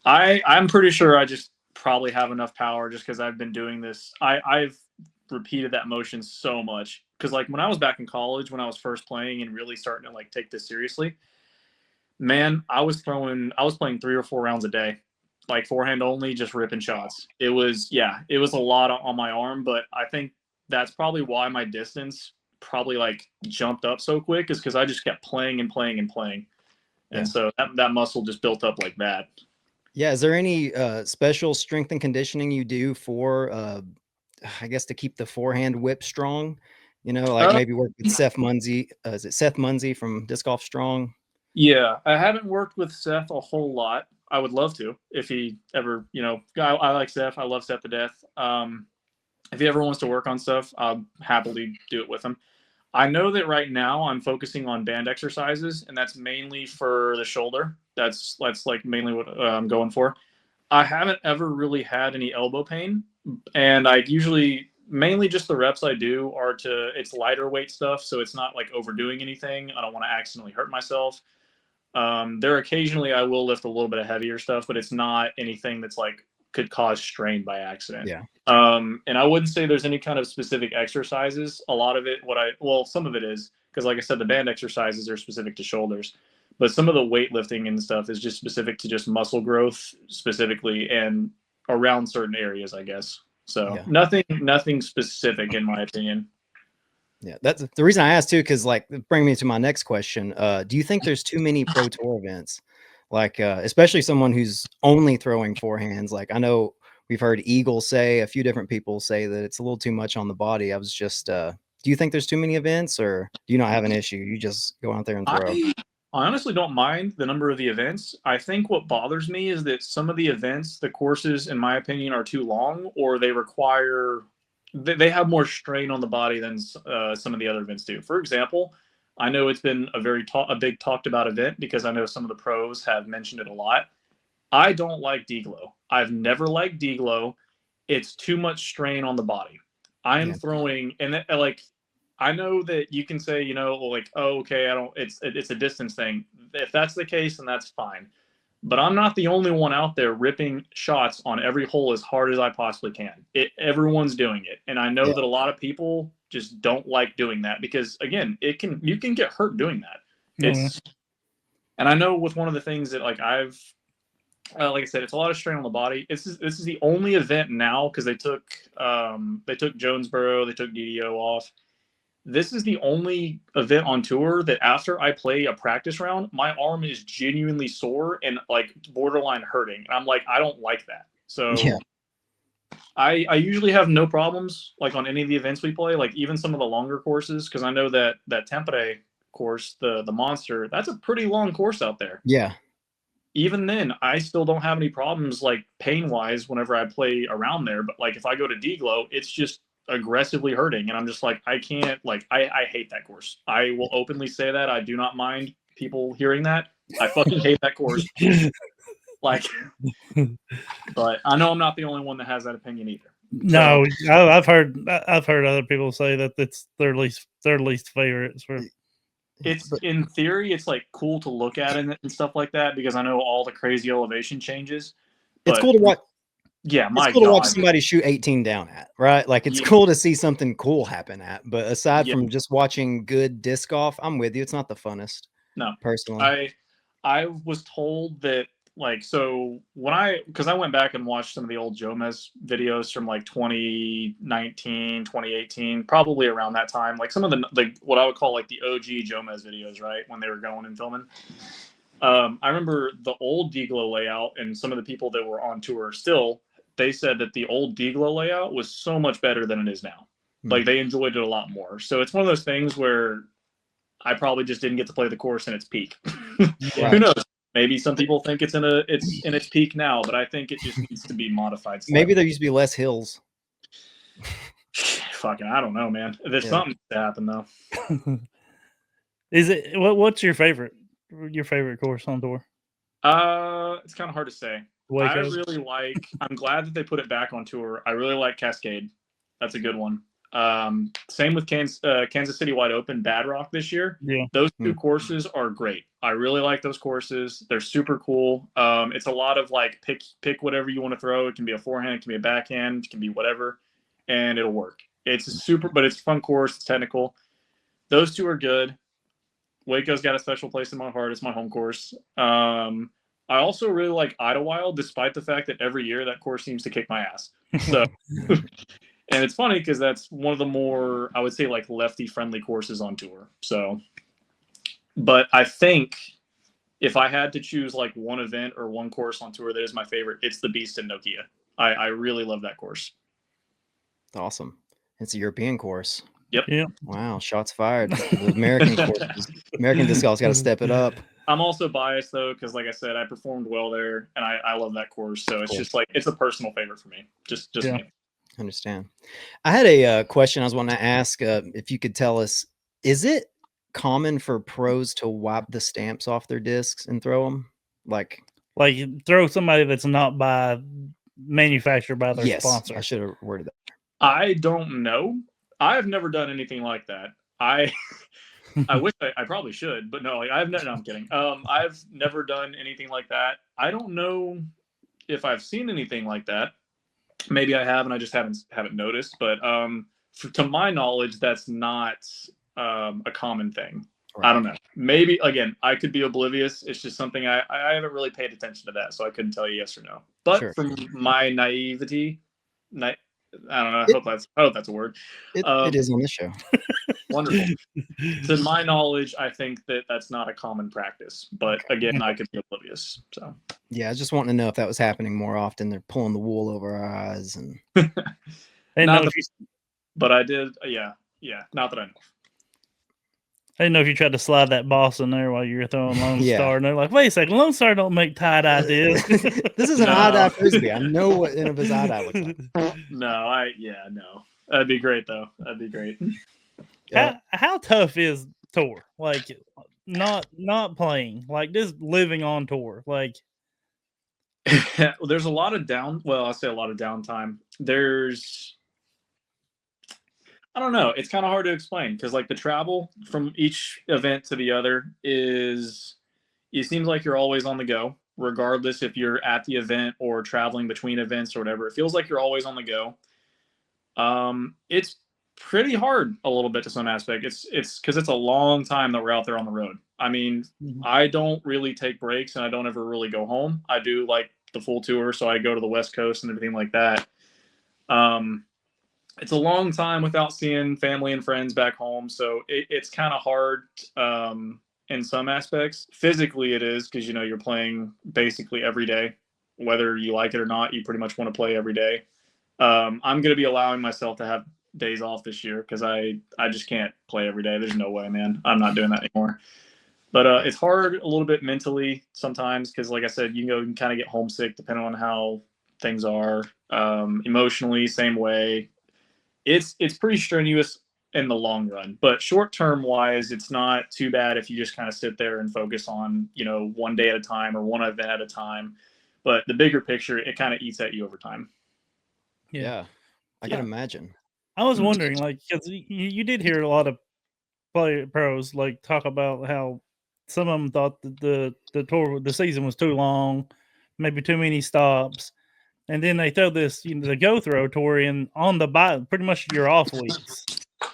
[SPEAKER 3] I'm pretty sure I just probably have enough power just because I've been doing this. I've repeated that motion so much because like when I was back in college, when I was first playing and really starting to like take this seriously, man, I was playing 3 or 4 rounds a day. Like forehand only, just ripping shots. It was a lot on my arm, but I think that's probably why my distance probably like jumped up so quick is because I just kept playing and playing and playing. And so that muscle just built up like that. Yeah.
[SPEAKER 1] Is there any special strength and conditioning you do for, I guess, to keep the forehand whip strong? You know, like maybe work with Seth Munsey. Is it Seth Munsey from Disc Golf Strong?
[SPEAKER 3] Yeah, I haven't worked with Seth a whole lot. I would love to if he ever, I like Seth. I love Seth to death. If he ever wants to work on stuff, I'll happily do it with him. I know that right now I'm focusing on band exercises, and that's mainly for the shoulder. That's like mainly what I'm going for. I haven't ever really had any elbow pain, and I usually mainly just the reps I do are it's lighter weight stuff, so it's not like overdoing anything. I don't want to accidentally hurt myself. There occasionally I will lift a little bit of heavier stuff, but it's not anything that's like could cause strain by accident.
[SPEAKER 1] Yeah.
[SPEAKER 3] And I wouldn't say there's any kind of specific exercises. A lot of it, some of it is because like I said, the band exercises are specific to shoulders, but some of the weightlifting and stuff is just specific to just muscle growth specifically and around certain areas, I guess. So nothing specific in my opinion.
[SPEAKER 1] Yeah, that's the reason I asked too, because like bring me to my next question. Do you think there's too many pro tour events? Like especially someone who's only throwing forehands. Like I know we've heard Eagle say, a few different people say that it's a little too much on the body. I was just do you think there's too many events, or do you not have an issue? You just go out there and throw?
[SPEAKER 3] I honestly don't mind the number of the events. I think what bothers me is that some of the events, the courses, in my opinion, are too long, or they have more strain on the body than some of the other events do. For example, I know it's been a big talked about event because I know some of the pros have mentioned it a lot. I don't like deglow. I've never liked deglow. It's too much strain on the body. I am throwing, and I know that you can say, like, oh, okay, it's a distance thing. If that's the case, then that's fine. But I'm not the only one out there ripping shots on every hole as hard as I possibly can. Everyone's doing it. And I know that a lot of people just don't like doing that because, again, you can get hurt doing that. And I know with one of the things that like I said, it's a lot of strain on the body. This is the only event now because they took Jonesboro, they took DDO off. This is the only event on tour that after I play a practice round, my arm is genuinely sore and like borderline hurting. And I'm like, I don't like that. So I usually have no problems like on any of the events we play, like even some of the longer courses. Cause I know that Tempere course, the Monster, that's a pretty long course out there.
[SPEAKER 1] Yeah.
[SPEAKER 3] Even then, I still don't have any problems like pain wise whenever I play around there. But like if I go to deglow, it's just aggressively hurting, and I'm just like, I can't, like, I hate that course. I will openly say that. I do not mind people hearing that. I fucking hate that course. Like, but I know I'm not the only one that has that opinion either.
[SPEAKER 2] No, I've heard other people say that it's their least favorites.
[SPEAKER 3] It's in theory, it's like cool to look at and stuff like that because I know all the crazy elevation changes.
[SPEAKER 1] It's cool to watch.
[SPEAKER 3] Yeah,
[SPEAKER 1] it's cool to watch somebody shoot 18 down at, right? Like it's cool to see something cool happen at. But aside from just watching good disc golf, I'm with you. It's not the funnest.
[SPEAKER 3] No,
[SPEAKER 1] personally.
[SPEAKER 3] I was told that like, so because I went back and watched some of the old Jomez videos from like 2019, 2018, probably around that time, like some of the, like what I would call like the OG Jomez videos, right? When they were going and filming. I remember the old Deaglo layout, and some of the people that were on tour still, they said that the old Deaglo layout was so much better than it is now. Like they enjoyed it a lot more. So it's one of those things where I probably just didn't get to play the course in its peak. Who knows? Maybe some people think it's in its peak now, but I think it just needs to be modified slightly.
[SPEAKER 1] Maybe there used to be less hills.
[SPEAKER 3] Fucking, I don't know, man. There's something to happen though.
[SPEAKER 2] Is it what's your favorite course on tour?
[SPEAKER 3] It's kind of hard to say. I'm glad that they put it back on tour. I really like Cascade. That's a good one. Same with Kansas City Wide Open, Bad Rock this year.
[SPEAKER 2] Yeah,
[SPEAKER 3] those two courses are great. I really like those courses. They're super cool. It's a lot of like pick whatever you want to throw. It can be a forehand, it can be a backhand, it can be whatever, and it'll work. It's but it's a fun course. It's technical. Those two are good. Waco's got a special place in my heart. It's my home course. I also really like Idlewild, despite the fact that every year that course seems to kick my ass. So. And it's funny because that's one of the more, I would say, like lefty-friendly courses on tour. So, but I think if I had to choose like one event or one course on tour that is my favorite, it's the Beast in Nokia. I really love that course.
[SPEAKER 1] Awesome. It's a European course.
[SPEAKER 3] Yep.
[SPEAKER 2] Yeah.
[SPEAKER 1] Wow. Shots fired. The American courses. American disc golf's got to step it up.
[SPEAKER 3] I'm also biased though, because like I said, I performed well there, and I love that course. So it's just like it's a personal favorite for me. Just me.
[SPEAKER 1] Understand. I had a question I was wanting to ask. If you could tell us, is it common for pros to wipe the stamps off their discs and throw them? Like
[SPEAKER 2] throw somebody that's not manufactured by their sponsor.
[SPEAKER 1] I should have worded that.
[SPEAKER 3] I don't know. I've never done anything like that. I wish I probably should, but no, like no, I'm kidding. I've never done anything like that. I don't know if I've seen anything like that. Maybe I have, and I just haven't noticed. But to my knowledge, that's not a common thing. Right. I don't know. Maybe again, I could be oblivious. It's just something I haven't really paid attention to that, so I couldn't tell you yes or no. But from my naivety, I don't know. I hope that's a word.
[SPEAKER 1] It is on the show.
[SPEAKER 3] Wonderful. To my knowledge, I think that's not a common practice. But again, I could be oblivious. So
[SPEAKER 1] yeah, I was just wanting to know if that was happening more often. They're pulling the wool over our eyes, and
[SPEAKER 3] but I did. Yeah. Not that I know.
[SPEAKER 2] I didn't know if you tried to slide that boss in there while you were throwing Lone Star, and they're like, "Wait a second, Lone Star don't make tie-dye discs."
[SPEAKER 1] This is an eye-dye frisbee. I know what end of his eye-dye looks like.
[SPEAKER 3] No. That'd be great though. That'd be great.
[SPEAKER 2] How tough is tour? Like not playing, like just living on tour. Like
[SPEAKER 3] there's a lot of I'll say a lot of downtime. I don't know. It's kind of hard to explain because like the travel from each event to the other it seems like you're always on the go, regardless if you're at the event or traveling between events or whatever. It feels like you're always on the go. It's pretty hard a little bit to some aspect. It's because it's a long time that we're out there on the road. I mean, I don't really take breaks and I don't ever really go home. I do like the full tour, so I go to the West Coast and everything like that. It's a long time without seeing family and friends back home, so it's kind of hard in some aspects. Physically, it is because you're playing basically every day, whether you like it or not. You pretty much want to play every day. I'm going to be allowing myself to have days off this year because I just can't play every day. There's no way, man. I'm not doing that anymore. But it's hard a little bit mentally sometimes because, like I said, you can kind of get homesick depending on how things are. Emotionally, same way. It's pretty strenuous in the long run, but short-term wise, it's not too bad if you just kind of sit there and focus on, one day at a time or one event at a time. But the bigger picture, it kind of eats at you over time.
[SPEAKER 1] Yeah, I can imagine.
[SPEAKER 2] I was wondering, like, because you did hear a lot of pros like talk about how some of them thought that the season was too long, maybe too many stops. And then they throw this, the Go Throw tour in on the bye, pretty much your off weeks.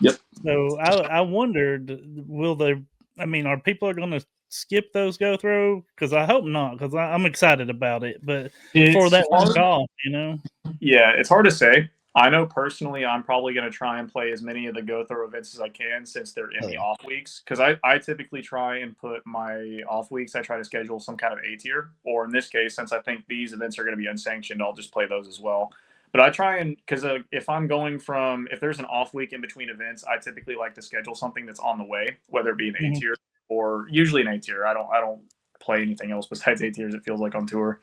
[SPEAKER 3] Yep.
[SPEAKER 2] So I wondered, are people going to skip those go throw? Because I hope not, because I'm excited about it. But
[SPEAKER 3] It's
[SPEAKER 2] for that one
[SPEAKER 3] hard.
[SPEAKER 2] golf, you know.
[SPEAKER 3] Yeah, it's hard to say. I know personally, I'm probably going to try and play as many of the go throw events as I can since they're in the off weeks. Because I typically try and put my off weeks, I try to schedule some kind of A tier. Or in this case, since I think these events are going to be unsanctioned, I'll just play those as well. But I try and, because if I'm going from, if there's an off week in between events, I typically like to schedule something that's on the way, whether it be an A tier or usually an A tier. I don't play anything else besides A tiers, it feels like, on tour.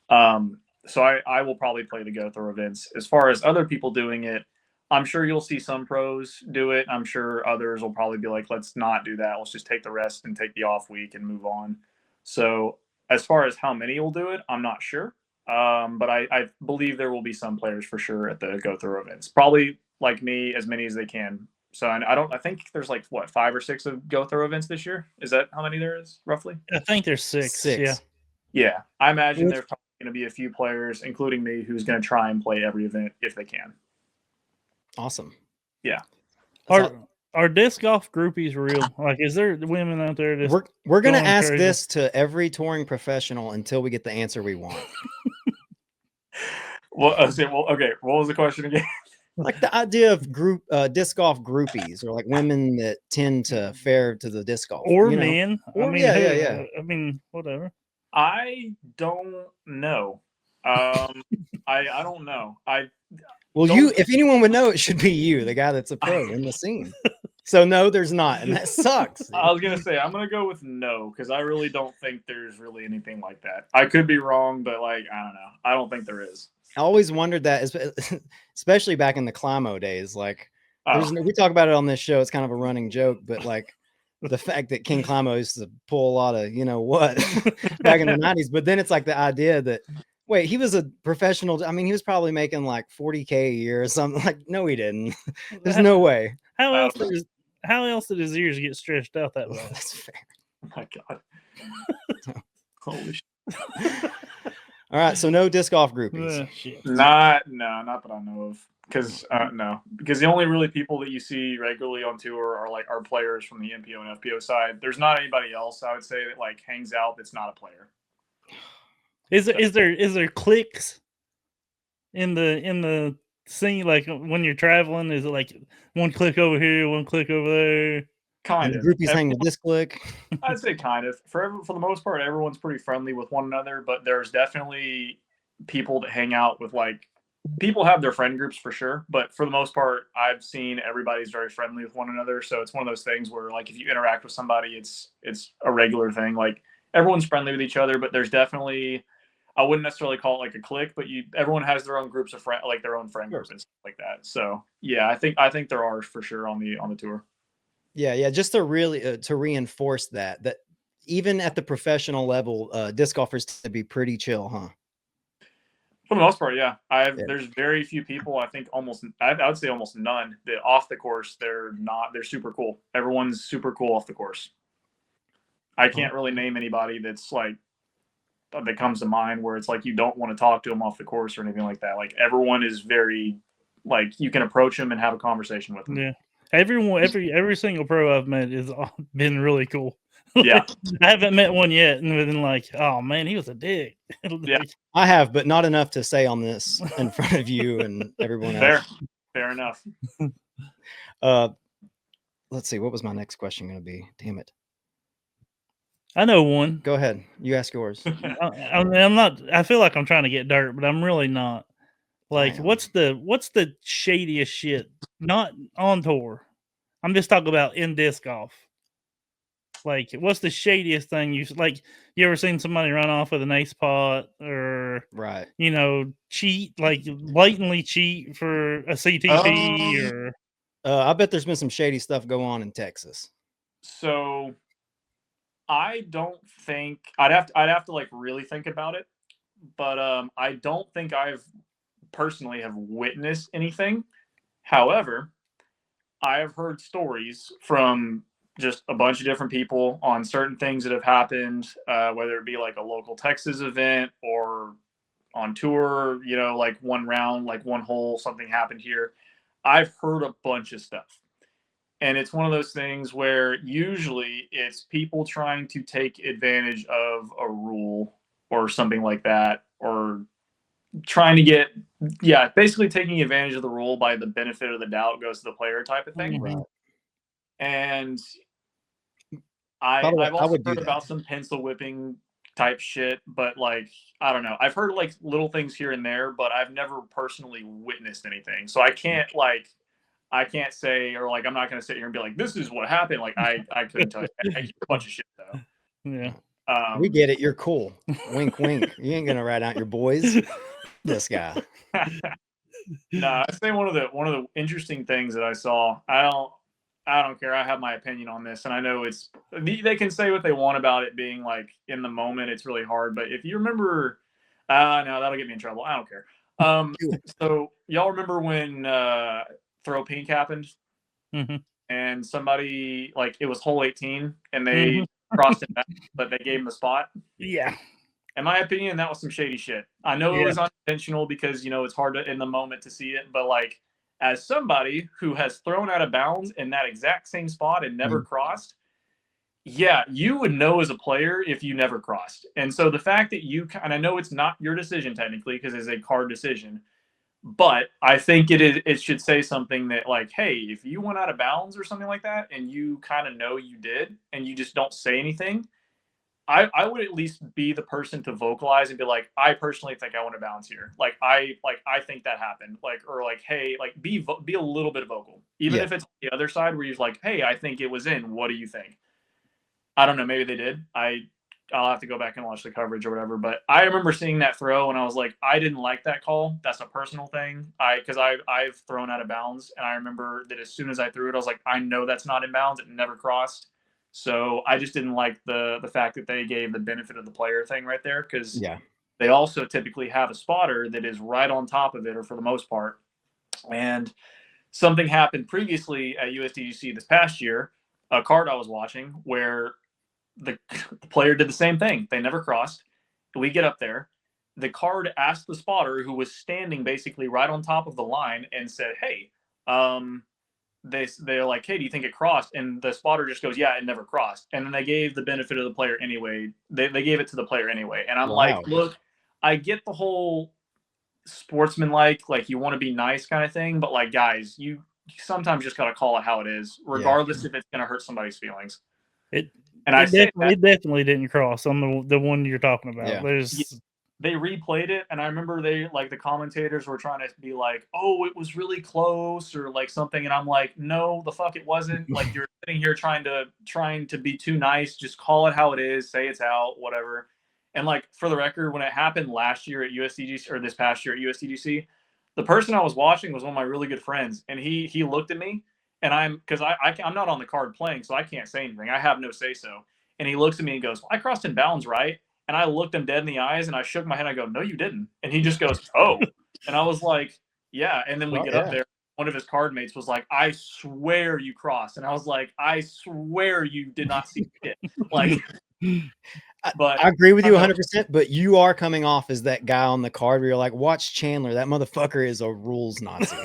[SPEAKER 3] So I will probably play the go throw events. As far as other people doing it, I'm sure you'll see some pros do it. I'm sure others will probably be like, let's not do that. Let's just take the rest and take the off week and move on. So as far as how many will do it, I'm not sure. But I believe there will be some players for sure at the go throw events. Probably like me, as many as they can. So I think there's like what, 5 or 6 of go throw events this year. Is that how many there is roughly?
[SPEAKER 2] I think there's 6. Yeah.
[SPEAKER 3] Yeah. I imagine there's probably going to be a few players, including me, who's going to try and play every event if they can.
[SPEAKER 1] Awesome.
[SPEAKER 3] Yeah.
[SPEAKER 2] Are disc golf groupies real? Like, is there women out there?
[SPEAKER 1] We're going to ask this to every touring professional until we get the answer we want.
[SPEAKER 3] Well, okay. What was the question again?
[SPEAKER 1] Like the idea of disc golf groupies, or like women that tend to fare to the disc golf,
[SPEAKER 2] or men.
[SPEAKER 1] Or,
[SPEAKER 2] I mean,
[SPEAKER 1] yeah.
[SPEAKER 2] I mean, whatever.
[SPEAKER 3] I don't know. I don't know.
[SPEAKER 1] If anyone would know, it should be you, the guy that's a pro in the scene. So no, there's not, and that sucks.
[SPEAKER 3] I was gonna say I'm gonna go with no, because I really don't think there's really anything like that. I could be wrong, but like, I don't know. I don't think there is.
[SPEAKER 1] I always wondered that, especially back in the Climo days. Like, we talk about it on this show. It's kind of a running joke, but like the fact that King Climo used to pull a lot of, back in the 90s. But then it's like the idea that, wait, he was a professional. I mean, he was probably making like $40K a year or something. Like, no, he didn't. There's no way.
[SPEAKER 2] How else did his ears get stretched out that way?
[SPEAKER 1] That's fair.
[SPEAKER 3] Oh my God. Holy shit.
[SPEAKER 1] All right, so no disc golf groupies.
[SPEAKER 3] Not that I know of. Because the only really people that you see regularly on tour are players from the MPO and FPO side. There's not anybody else, I would say, that like hangs out that's not a player.
[SPEAKER 2] Is there cliques in the scene, like when you're traveling? Is it like one click over here, one click over there?
[SPEAKER 1] Kind of. Groupies hang with this click.
[SPEAKER 3] I'd say kind of. For the most part, everyone's pretty friendly with one another, but there's definitely people that hang out with, like, people have their friend groups for sure, but for the most part, I've seen everybody's very friendly with one another. So it's one of those things where, like, if you interact with somebody, it's a regular thing. Like, everyone's friendly with each other, but there's definitely, I wouldn't necessarily call it like a clique, but everyone has their own groups of friends, like their own friend groups and stuff like that. So yeah, I think there are for sure on the tour.
[SPEAKER 1] Yeah, just to really to reinforce that even at the professional level, disc golfers tend to be pretty chill, huh?
[SPEAKER 3] For the most part, yeah. There's very few people, I think I would say almost none, that off the course they're super cool. Everyone's super cool off the course. I can't really name anybody that's like that comes to mind where it's like you don't want to talk to them off the course or anything like that. Like, everyone is very, like, you can approach them and have a conversation with them.
[SPEAKER 2] Yeah. Every single pro I've met has been really cool.
[SPEAKER 3] Yeah.
[SPEAKER 2] I haven't met one yet and been like, oh man, he was a dick.
[SPEAKER 3] Yeah.
[SPEAKER 1] I have, but not enough to say on this in front of you and everyone else.
[SPEAKER 3] Fair enough.
[SPEAKER 1] Let's see, what was my next question going to be? Damn it.
[SPEAKER 2] I know one.
[SPEAKER 1] Go ahead. You ask yours.
[SPEAKER 2] I'm not. I feel like I'm trying to get dirt, but I'm really not. Like, what's the shadiest shit? Not on tour. I'm just talking about in disc golf. Like, what's the shadiest thing you ever seen somebody run off with an ace pot or
[SPEAKER 1] right?
[SPEAKER 2] Cheat, like blatantly cheat for a CTP or.
[SPEAKER 1] I bet there's been some shady stuff go on in Texas.
[SPEAKER 3] So I don't think I'd have to like really think about it, but I don't think I've personally have witnessed anything. However, I have heard stories from just a bunch of different people on certain things that have happened, whether it be like a local Texas event or on tour, like one round, like one hole, something happened here. I've heard a bunch of stuff. And it's one of those things where usually it's people trying to take advantage of a rule or something like that, or trying to get, basically taking advantage of the rule by the benefit of the doubt goes to the player type of thing.
[SPEAKER 1] Right.
[SPEAKER 3] And
[SPEAKER 1] By the way,
[SPEAKER 3] I've
[SPEAKER 1] I
[SPEAKER 3] also
[SPEAKER 1] would do
[SPEAKER 3] heard
[SPEAKER 1] that.
[SPEAKER 3] about some pencil whipping type shit, but like, I don't know. I've heard like little things here and there, but I've never personally witnessed anything. So I can't say, or like, I'm not going to sit here and be like, this is what happened. Like, I couldn't tell you. I hear a bunch of shit though.
[SPEAKER 2] Yeah.
[SPEAKER 1] We get it. You're cool. Wink, wink. You ain't gonna rat out your boys. This guy.
[SPEAKER 3] No, I say one of the interesting things that I saw. I don't care. I have my opinion on this, and I know they can say what they want about it being like in the moment. It's really hard, but if you remember, no, that'll get me in trouble. I don't care. So y'all remember when throw pink happened, and somebody, like, it was hole 18, and they crossed it back, but they gave him the spot.
[SPEAKER 2] Yeah.
[SPEAKER 3] In my opinion, that was some shady shit. I know it was unintentional because, it's hard to, in the moment, to see it, but like, as somebody who has thrown out of bounds in that exact same spot and never crossed, you would know as a player if you never crossed. And so the fact that and I know it's not your decision technically because it's a card decision, but I think it should say something that, like, hey, if you went out of bounds or something like that and you kind of know you did and you just don't say anything, I would at least be the person to vocalize and be like, I personally think I want to bounce here. I think that happened. Or hey, be a little bit vocal, even if it's the other side where you're like, hey, I think it was in. What do you think? I don't know. Maybe they did. I'll have to go back and watch the coverage or whatever. But I remember seeing that throw and I was like, I didn't like that call. That's a personal thing. Because I've thrown out of bounds, and I remember that as soon as I threw it, I was like, I know that's not in bounds. It never crossed. So I just didn't like the fact that they gave the benefit of the player thing right there, because they also typically have a spotter that is right on top of it, or for the most part. And something happened previously at USDGC this past year, a card I was watching, where the player did the same thing. They never crossed. We get up there. The card asked the spotter, who was standing basically right on top of the line, and said, hey, they're like, hey, do you think it crossed? And the spotter just goes, yeah, it never crossed. And then they gave the benefit of the player anyway. They gave it to the player anyway. And I'm like, look, I get the whole sportsmanlike, like you want to be nice kind of thing, but like, guys, you sometimes just got to call it how it is, regardless if it's going to hurt somebody's feelings.
[SPEAKER 2] It definitely didn't cross on the one you're talking about. Yeah.
[SPEAKER 3] They replayed it, and I remember the commentators were trying to be like, oh, it was really close or like something, and I'm like, no, the fuck it wasn't. Like, you're sitting here trying to be too nice. Just call it how it is, say it's out, whatever. And like, for the record, when it happened last year at USDGC, or this past year at USDGC, the person I was watching was one of my really good friends, and he looked at me, and I'm not on the card playing, so I can't say anything. I have no say so. And he looks at me and goes, well, I crossed in bounds, right? And I looked him dead in the eyes and I shook my head. I go, no, you didn't. And he just goes, oh. And I was like, yeah. And then we get up there. One of his card mates was like, I swear you crossed. And I was like, I swear you did not see it. Like, but
[SPEAKER 1] I agree with you 100%, but you are coming off as that guy on the card where you're like, watch Chandler. That motherfucker is a rules Nazi.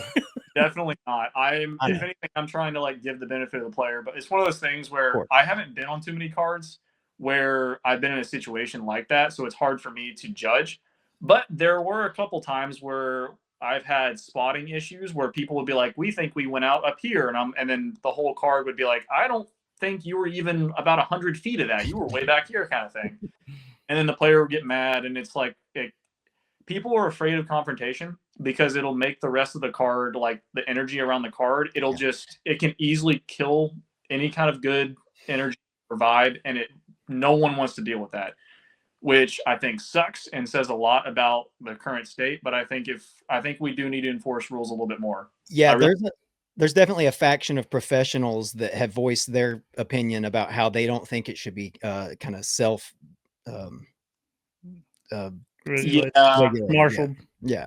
[SPEAKER 3] Definitely not. If anything, I'm trying to like give the benefit of the player, but it's one of those things where I haven't been on too many cards where I've been in a situation like that, so it's hard for me to judge. But there were a couple times where I've had spotting issues where people would be like, we think we went out up here, and then the whole card would be like, I don't think you were even about 100 feet of that. You were way back here, kind of thing. And then the player would get mad, and it's like, people are afraid of confrontation because it'll make the rest of the card, like the energy around the card, it can easily kill any kind of good energy provide, and no one wants to deal with that, which I think sucks and says a lot about the current state. But I think we do need to enforce rules a little bit more.
[SPEAKER 1] Yeah, there's definitely a faction of professionals that have voiced their opinion about how they don't think it should be kind of self
[SPEAKER 2] marshaled.
[SPEAKER 3] Yeah.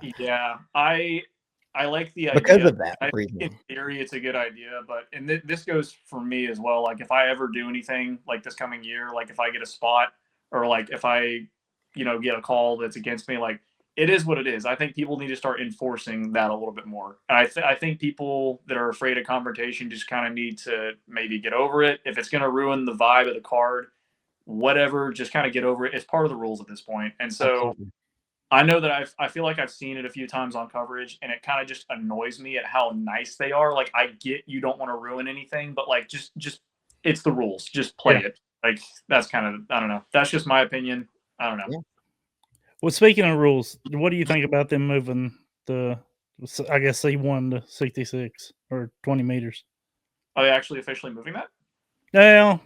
[SPEAKER 3] I like the idea.
[SPEAKER 1] Because of that,
[SPEAKER 3] in theory, it's a good idea, but this goes for me as well. Like, if I ever do anything like this coming year, like if I get a spot or like if I, get a call that's against me, like, it is what it is. I think people need to start enforcing that a little bit more. And I think people that are afraid of confrontation just kind of need to maybe get over it. If it's going to ruin the vibe of the card, whatever, just kind of get over it. It's part of the rules at this point. And so
[SPEAKER 1] Absolutely.
[SPEAKER 3] I know that I feel like I've seen it a few times on coverage, and it kind of just annoys me at how nice they are. Like, I get you don't want to ruin anything, but like just it's the rules. Just play it. Like, that's kind of, I don't know. That's just my opinion. I don't know.
[SPEAKER 1] Yeah.
[SPEAKER 2] Well, speaking of rules, what do you think about them moving the, I guess, C1 to 66 or 20 meters?
[SPEAKER 3] Are they actually officially moving that?
[SPEAKER 2] Well,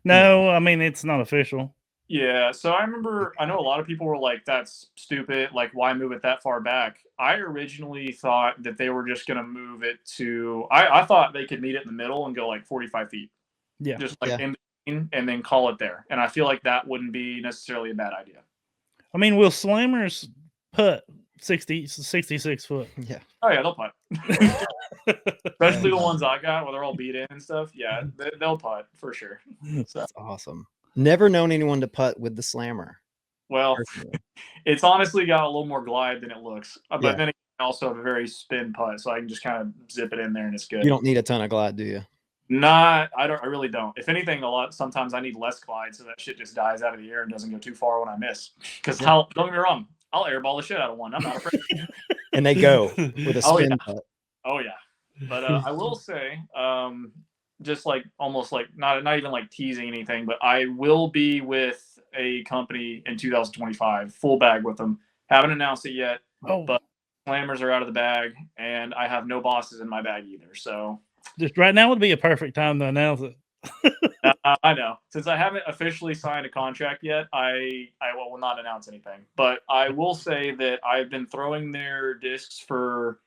[SPEAKER 2] no, I mean, it's not official.
[SPEAKER 3] Yeah, so I know a lot of people were like, that's stupid. Like, why move it that far back? I originally thought that they were just going to move it to, I thought they could meet it in the middle and go like 45 feet.
[SPEAKER 2] Yeah.
[SPEAKER 3] Just like in between, and then call it there. And I feel like that wouldn't be necessarily a bad idea.
[SPEAKER 2] I mean, will slammers putt 66 foot?
[SPEAKER 1] Yeah.
[SPEAKER 3] Oh, yeah, they'll putt. Especially the ones I got where they're all beat in and stuff. Yeah, they'll putt for sure. So.
[SPEAKER 1] That's awesome. Never known anyone to putt with the slammer.
[SPEAKER 3] Well, it's honestly got a little more glide than it looks. But then it also have a very spin putt, so I can just kind of zip it in there and it's good.
[SPEAKER 1] You don't need a ton of glide, do you?
[SPEAKER 3] I really don't. If anything, sometimes I need less glide so that shit just dies out of the air and doesn't go too far when I miss. Because don't get me wrong, I'll airball the shit out of one. I'm not afraid.
[SPEAKER 1] And they go with a spin putt.
[SPEAKER 3] Oh yeah. But I will say, just like almost like not even like teasing anything, but I will be with a company in 2025, full bag with them. Haven't announced it yet, but slammers are out of the bag, and I have no bosses in my bag either. So
[SPEAKER 2] just right now would be a perfect time to announce it.
[SPEAKER 3] I know. Since I haven't officially signed a contract yet, I will not announce anything. But I will say that I've been throwing their discs for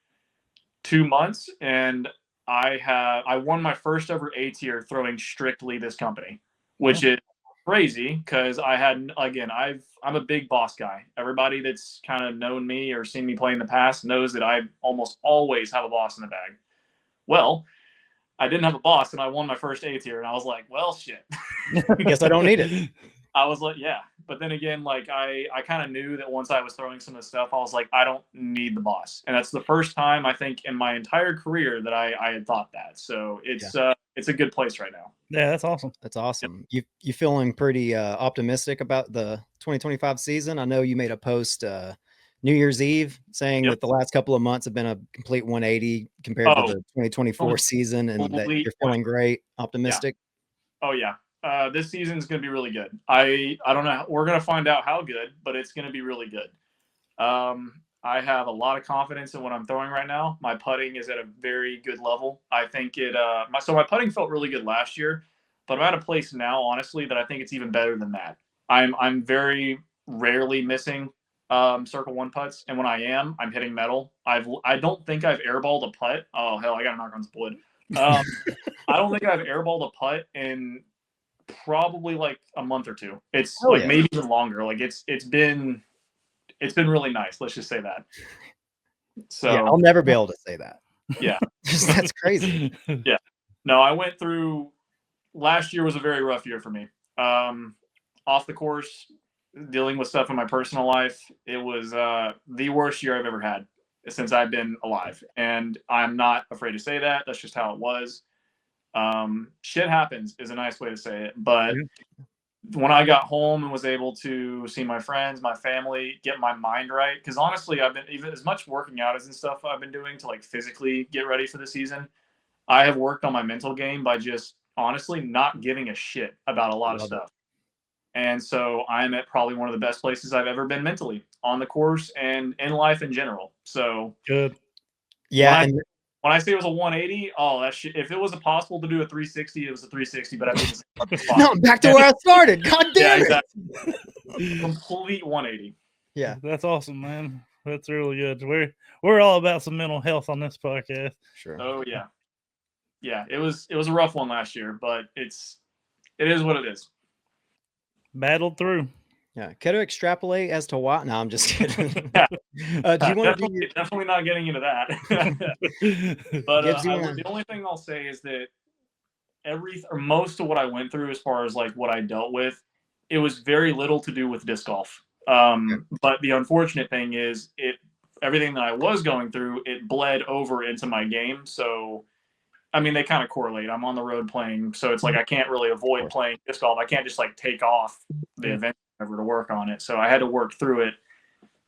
[SPEAKER 3] 2 months, and I won my first ever A tier throwing strictly this company, which is crazy because I'm a big boss guy. Everybody that's kind of known me or seen me play in the past knows that I almost always have a boss in the bag. Well, I didn't have a boss, and I won my first A tier, and I was like, well, shit.
[SPEAKER 1] I guess I don't need it.
[SPEAKER 3] I was like, yeah. But then again, like I kind of knew that once I was throwing some of the stuff, I was like, I don't need the boss. And that's the first time I think in my entire career that I had thought that. So it's a good place right now.
[SPEAKER 2] Yeah, that's awesome.
[SPEAKER 1] That's awesome. Yep. You feeling pretty optimistic about the 2025 season? I know you made a post New Year's Eve saying that the last couple of months have been a complete 180 compared to the 2024 season, and that you're feeling great, optimistic.
[SPEAKER 3] Yeah. Oh yeah. This season's going to be really good. I don't know. We're going to find out how good, but it's going to be really good. I have a lot of confidence in what I'm throwing right now. My putting is at a very good level. I think my putting felt really good last year, but I'm at a place now, honestly, that I think it's even better than that. I'm very rarely missing circle one putts, and when I am, I'm hitting metal. I don't think I've airballed a putt. Oh hell, I got to knock on some wood. I don't think I've airballed a putt in probably like a month or two. It's maybe even longer. Like it's been really nice. Let's just say that. So
[SPEAKER 1] yeah, I'll never be able to say that.
[SPEAKER 3] Yeah.
[SPEAKER 1] That's crazy.
[SPEAKER 3] Yeah. No, I went through last year was a very rough year for me. Off the course, dealing with stuff in my personal life, it was the worst year I've ever had since I've been alive. And I'm not afraid to say that. That's just how it was. Shit happens is a nice way to say it. But when I got home and was able to see my friends, my family, get my mind right, because honestly, I've been, even as much working out as and stuff I've been doing to like physically get ready for the season, I have worked on my mental game by just honestly not giving a shit about a lot of stuff. And so I'm at probably one of the best places I've ever been mentally on the course and in life in general. So
[SPEAKER 2] good.
[SPEAKER 1] Yeah.
[SPEAKER 3] When I say it was a 180, that shit, if it was possible to do a 360, it was a 360. But I mean,
[SPEAKER 1] no, I'm back to where I started. God damn it!
[SPEAKER 3] Exactly. Complete 180.
[SPEAKER 2] Yeah, that's awesome, man. That's really good. We're all about some mental health on this podcast.
[SPEAKER 1] Sure.
[SPEAKER 3] Oh yeah, yeah. It was a rough one last year, but it is what it is.
[SPEAKER 2] Battled through.
[SPEAKER 3] Yeah.
[SPEAKER 1] Care to extrapolate as to why? No, I'm just kidding.
[SPEAKER 3] Yeah.
[SPEAKER 1] Do you want to do
[SPEAKER 3] definitely not getting into that. But the only thing I'll say is that most of what I went through as far as like what I dealt with, it was very little to do with disc golf. But the unfortunate thing is everything that I was going through, it bled over into my game. So, I mean, they kind of correlate. I'm on the road playing, so it's like I can't really avoid playing disc golf. I can't just like take off the event ever to work on it. So I had to work through it.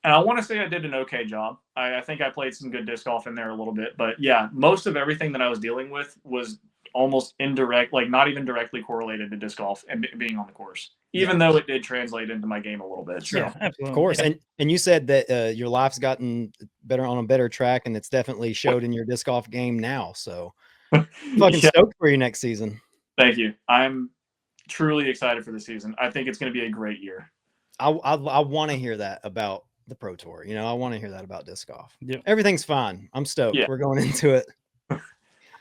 [SPEAKER 3] And I want to say I did an okay job. I think I played some good disc golf in there a little bit. But yeah, most of everything that I was dealing with was almost indirect, like not even directly correlated to disc golf and being on the course, even though it did translate into my game a little bit. So.
[SPEAKER 2] Yeah, absolutely.
[SPEAKER 1] Of course. And you said that your life's gotten better on a better track, and it's definitely showed in your disc golf game now. So fucking stoked for you next season.
[SPEAKER 3] Thank you. I'm truly excited for the season. I think it's going to be a great year.
[SPEAKER 1] I want to hear that about the Pro Tour. You know, I want to hear that about disc golf.
[SPEAKER 2] Yep.
[SPEAKER 1] Everything's fine. I'm stoked.
[SPEAKER 3] Yeah.
[SPEAKER 1] We're going into it.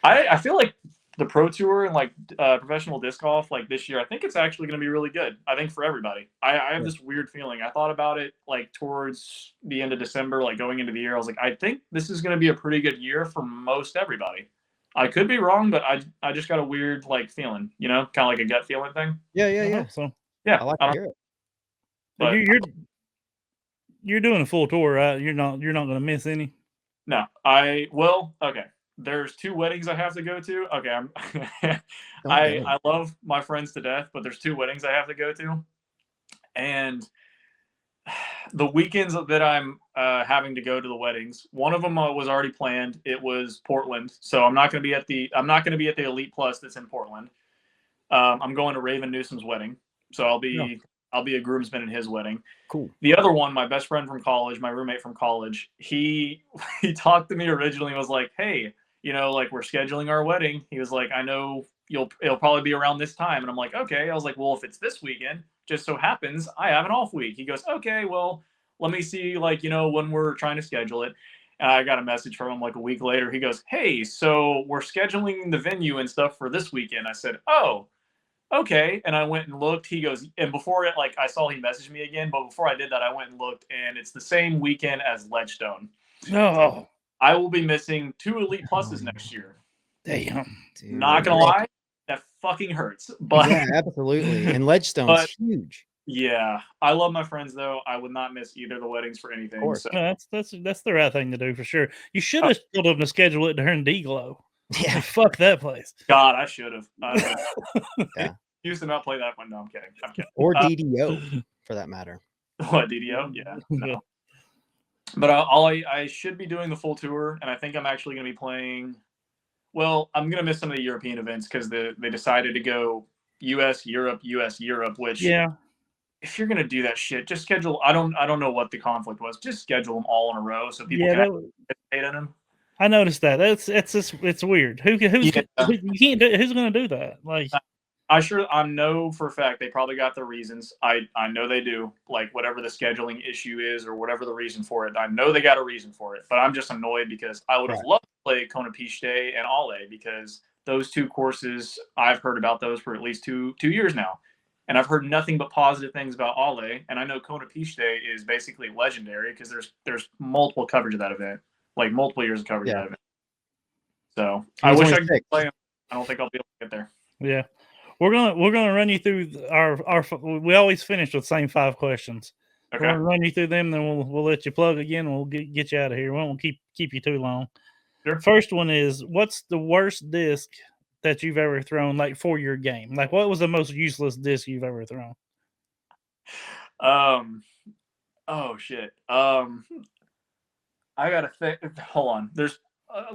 [SPEAKER 3] I feel like the Pro Tour and like professional disc golf like this year, I think it's actually going to be really good. I think for everybody. I have this weird feeling. I thought about it like towards the end of December, like going into the year. I was like, I think this is going to be a pretty good year for most everybody. I could be wrong, but I just got a weird like feeling, you know, kind of like a gut feeling thing.
[SPEAKER 1] Yeah.
[SPEAKER 2] So
[SPEAKER 3] yeah,
[SPEAKER 1] I like to hear it.
[SPEAKER 2] But you're doing a full tour, right? You're not going to miss any.
[SPEAKER 3] No, okay. There's 2 weddings I have to go to. Okay, I love my friends to death, but there's 2 weddings I have to go to, and the weekends that I'm having to go to the weddings, one of them was already planned. It was Portland, so I'm not going to be at the Elite Plus that's in Portland. I'm going to Raven Newsom's wedding, so I'll be a groomsman in his wedding.
[SPEAKER 1] Cool.
[SPEAKER 3] The other one, my best friend from college, my roommate from college, he talked to me originally and was like, hey, you know, like we're scheduling our wedding. He was like, I know it'll probably be around this time. And I'm like, okay. I was like, well, if it's this weekend, just so happens I have an off week. He goes, okay, well, let me see, like, you know, when we're trying to schedule it. And I got a message from him like a week later. He goes, hey, so we're scheduling the venue and stuff for this weekend. I said, oh, okay. And I went and looked. He goes, and before it, like I saw he messaged me again, but before I did that, I went and looked, and it's the same weekend as Ledgestone.
[SPEAKER 2] Oh,
[SPEAKER 3] I will be missing 2 Elite Pluses next year.
[SPEAKER 2] Damn.
[SPEAKER 1] Dude.
[SPEAKER 3] Not gonna lie, that fucking hurts. But
[SPEAKER 1] yeah, absolutely. And Ledgestone's huge.
[SPEAKER 3] Yeah, I love my friends though. I would not miss either of the weddings for anything. So.
[SPEAKER 2] No, that's the right thing to do for sure. You should have told them to schedule it during D-Glow.
[SPEAKER 1] Yeah,
[SPEAKER 2] fuck that place.
[SPEAKER 3] God, I should have.
[SPEAKER 1] Yeah.
[SPEAKER 3] Used to not play that one. No, I'm kidding.
[SPEAKER 1] Or DDO for that matter.
[SPEAKER 3] What, DDO? Yeah. No. But I should be doing the full tour, and I think I'm actually going to be playing. Well, I'm going to miss some of the European events because they decided to go US, Europe, which if you're going to do that shit, just schedule. I don't know what the conflict was. Just schedule them all in a row so people can participate in them.
[SPEAKER 2] I noticed that. It's weird. You can't do. Who's going to do that? Like,
[SPEAKER 3] I know for a fact they probably got their reasons. I know they do. Like whatever the scheduling issue is or whatever the reason for it, I know they got a reason for it. But I'm just annoyed because I would have loved to play Confrontation and Ale because those 2 courses, I've heard about those for at least two years now. And I've heard nothing but positive things about Ale. And I know Confrontation is basically legendary because there's multiple coverage of that event, like multiple years of coverage of that event. So I wish I could play them. I don't think I'll be able to get there.
[SPEAKER 2] Yeah. We're gonna run you through our. We always finish with the same 5 questions.
[SPEAKER 3] Okay.
[SPEAKER 2] We're gonna run you through them, then we'll let you plug again. And we'll get you out of here. We won't keep you too long.
[SPEAKER 3] Sure.
[SPEAKER 2] First one is, what's the worst disc that you've ever thrown, like for your game? Like, what was the most useless disc you've ever thrown?
[SPEAKER 3] Oh shit. I gotta think. Hold on. There's.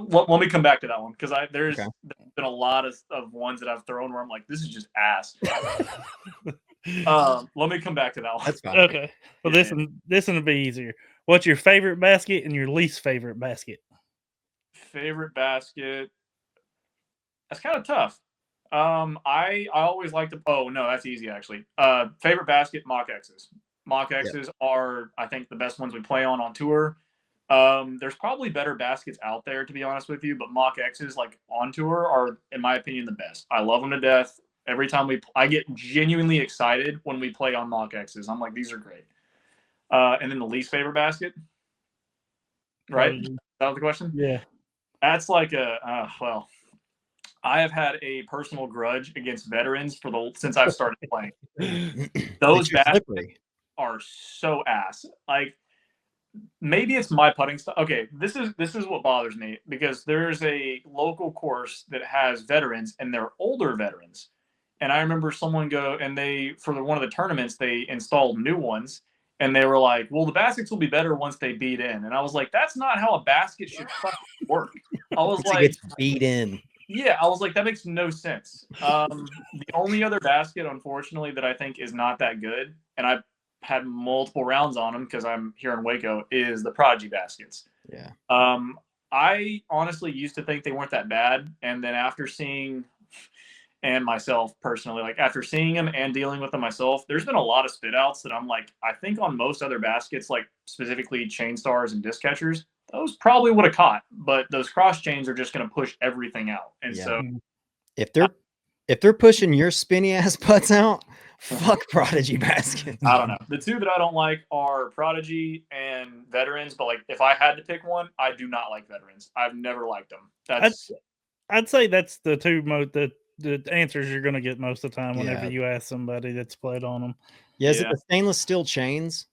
[SPEAKER 3] Let me come back to that one because there's been a lot of ones that I've thrown where I'm like, this is just ass. Let me come back to that one.
[SPEAKER 1] That's fine.
[SPEAKER 2] Okay. Well, this one will be easier. What's your favorite basket and your least favorite basket?
[SPEAKER 3] Favorite basket. That's kind of tough. I always like to. Oh no, that's easy actually. Favorite basket, Mach X's. Mach X's are, I think, the best ones we play on tour. There's probably better baskets out there, to be honest with you, but Mach X's, like on tour, are, in my opinion, the best. I love them to death. Every time I get genuinely excited when we play on Mach X's. I'm like, these are great. And then the least favorite basket, right? Is that the question?
[SPEAKER 2] Yeah.
[SPEAKER 3] That's like well, I have had a personal grudge against veterans since I've started playing. Those baskets. are so ass. Like, maybe it's my putting style. Okay, this is what bothers me, because there's a local course that has veterans, and they're older veterans. And I remember someone go, and one of the tournaments, they installed new ones, and they were like, "Well, the baskets will be better once they beat in." And I was like, "That's not how a basket should fucking work." I was
[SPEAKER 1] Once it
[SPEAKER 3] like,
[SPEAKER 1] gets beat in.
[SPEAKER 3] "Yeah," I was like, "That makes no sense." The only other basket, unfortunately, that I think is not that good, and I've had multiple rounds on them because I'm here in Waco, is the Prodigy baskets.
[SPEAKER 1] Yeah.
[SPEAKER 3] I honestly used to think they weren't that bad, and then after seeing, and myself personally, like after seeing them and dealing with them myself, there's been a lot of spit outs that I'm like, I think on most other baskets, like specifically chain stars and disc catchers, those probably would have caught, but those cross chains are just going to push everything out. And so
[SPEAKER 1] if they're pushing your spinny ass putts out, fuck Prodigy baskets.
[SPEAKER 3] I don't know. The two that I don't like are Prodigy and Veterans, but like if I had to pick one, I do not like Veterans. I've never liked them.
[SPEAKER 2] I'd say that's the two the answers you're going to get most of the time whenever
[SPEAKER 1] Yeah.
[SPEAKER 2] you ask somebody that's played on them.
[SPEAKER 1] Yeah, is it the stainless steel chains?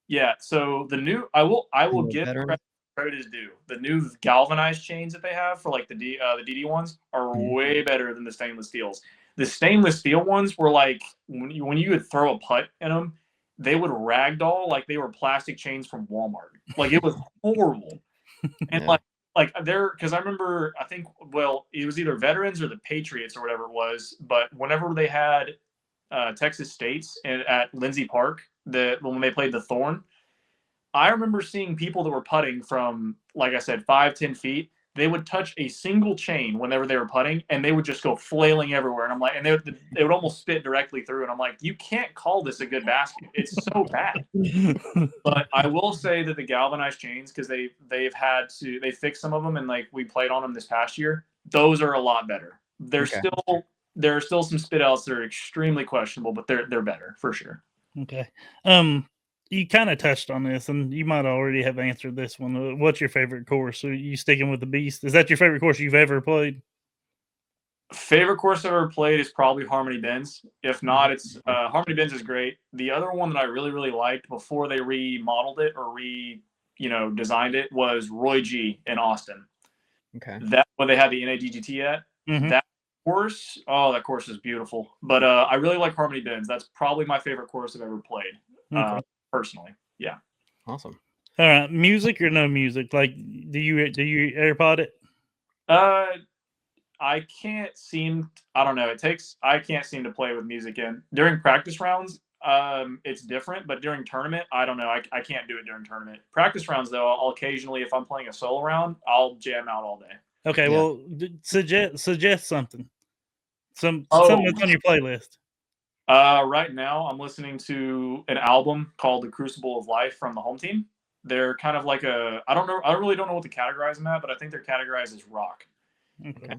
[SPEAKER 3] Yeah, so the new I will give
[SPEAKER 1] Veterans?
[SPEAKER 3] credit is due. The new galvanized chains that they have for like the DD ones are way better than the stainless steels. The stainless steel ones were like when you would throw a putt in them, they would ragdoll like they were plastic chains from Walmart. Like it was horrible. And like there, because I remember, I think, well, it was either Veterans or the Patriots or whatever it was, but whenever they had Texas State's at Lindsay Park, when they played the Thorn, I remember seeing people that were putting from, like I said, 5-10 feet. They would touch a single chain whenever they were putting, and they would just go flailing everywhere. And I'm like, and they would almost spit directly through. And I'm like, you can't call this a good basket. It's so bad. But I will say that the galvanized chains, because they fixed some of them, and like we played on them this past year. Those are a lot better. There are still some spit outs that are extremely questionable, but they're better for sure.
[SPEAKER 2] Okay. You kind of touched on this, and you might already have answered this one. What's your favorite course? Are you sticking with the Beast? Is that your favorite course you've ever played?
[SPEAKER 3] Favorite course I've ever played is probably Harmony Bends. If not, it's Harmony Bends is great. The other one that I really, really liked before they remodeled it or designed it was Roy G in Austin.
[SPEAKER 1] Okay.
[SPEAKER 3] That when they had the NADGT at that course. Oh, that course is beautiful. But I really like Harmony Bends. That's probably my favorite course I've ever played. Personally. Yeah.
[SPEAKER 1] Awesome.
[SPEAKER 2] All right. Music or no music? Like, do you AirPod it?
[SPEAKER 3] I can't seem. I don't know. I can't seem to play with music in during practice rounds. It's different, but during tournament, I don't know. I can't do it during tournament. Practice rounds, though, I'll occasionally, if I'm playing a solo round, I'll jam out all day.
[SPEAKER 2] Okay. Yeah. Well, suggest something. Something that's on your playlist.
[SPEAKER 3] Right now, I'm listening to an album called "The Crucible of Life" from the Home Team. They're kind of like I don't know. I really don't know what to categorize them at, but I think they're categorized as rock.
[SPEAKER 2] Okay.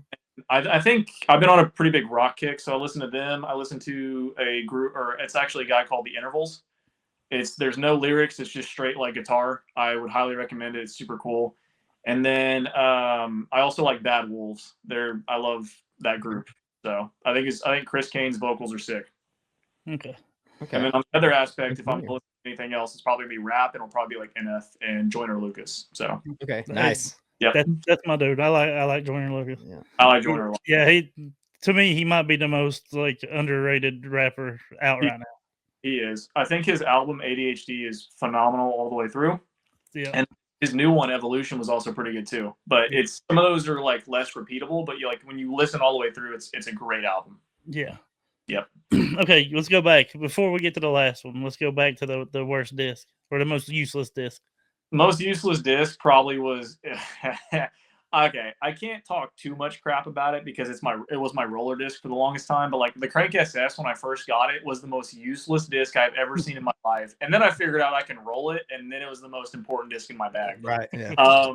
[SPEAKER 3] I think I've been on a pretty big rock kick, so I listen to them. I listen to a group, or it's actually a guy called The Intervals. There's no lyrics. It's just straight like guitar. I would highly recommend it. It's super cool. And then I also like Bad Wolves. I love that group. So I think Chris Kane's vocals are sick.
[SPEAKER 2] Okay.
[SPEAKER 3] And then on the other aspect, if I'm listening to anything else, it's probably gonna be rap, and it'll probably be like NF and Joyner Lucas. So
[SPEAKER 1] okay, nice.
[SPEAKER 3] Yeah,
[SPEAKER 2] that's my dude. I like Joyner Lucas.
[SPEAKER 1] Yeah.
[SPEAKER 3] I like Joyner a lot.
[SPEAKER 2] Yeah, to me he might be the most like underrated rapper out right now.
[SPEAKER 3] He is. I think his album ADHD is phenomenal all the way through.
[SPEAKER 2] Yeah.
[SPEAKER 3] And his new one, Evolution, was also pretty good too. But some of those are like less repeatable, but when you listen all the way through, it's a great album.
[SPEAKER 2] Yeah.
[SPEAKER 3] Yep.
[SPEAKER 2] Okay, let's go back. Before we get to the last one, let's go back to the worst disc or the most useless disc.
[SPEAKER 3] Most useless disc probably was okay. I can't talk too much crap about it because it was my roller disc for the longest time. But like the Crank SS, when I first got it, was the most useless disc I've ever seen in my life. And then I figured out I can roll it, and then it was the most important disc in my bag.
[SPEAKER 1] Right. Yeah.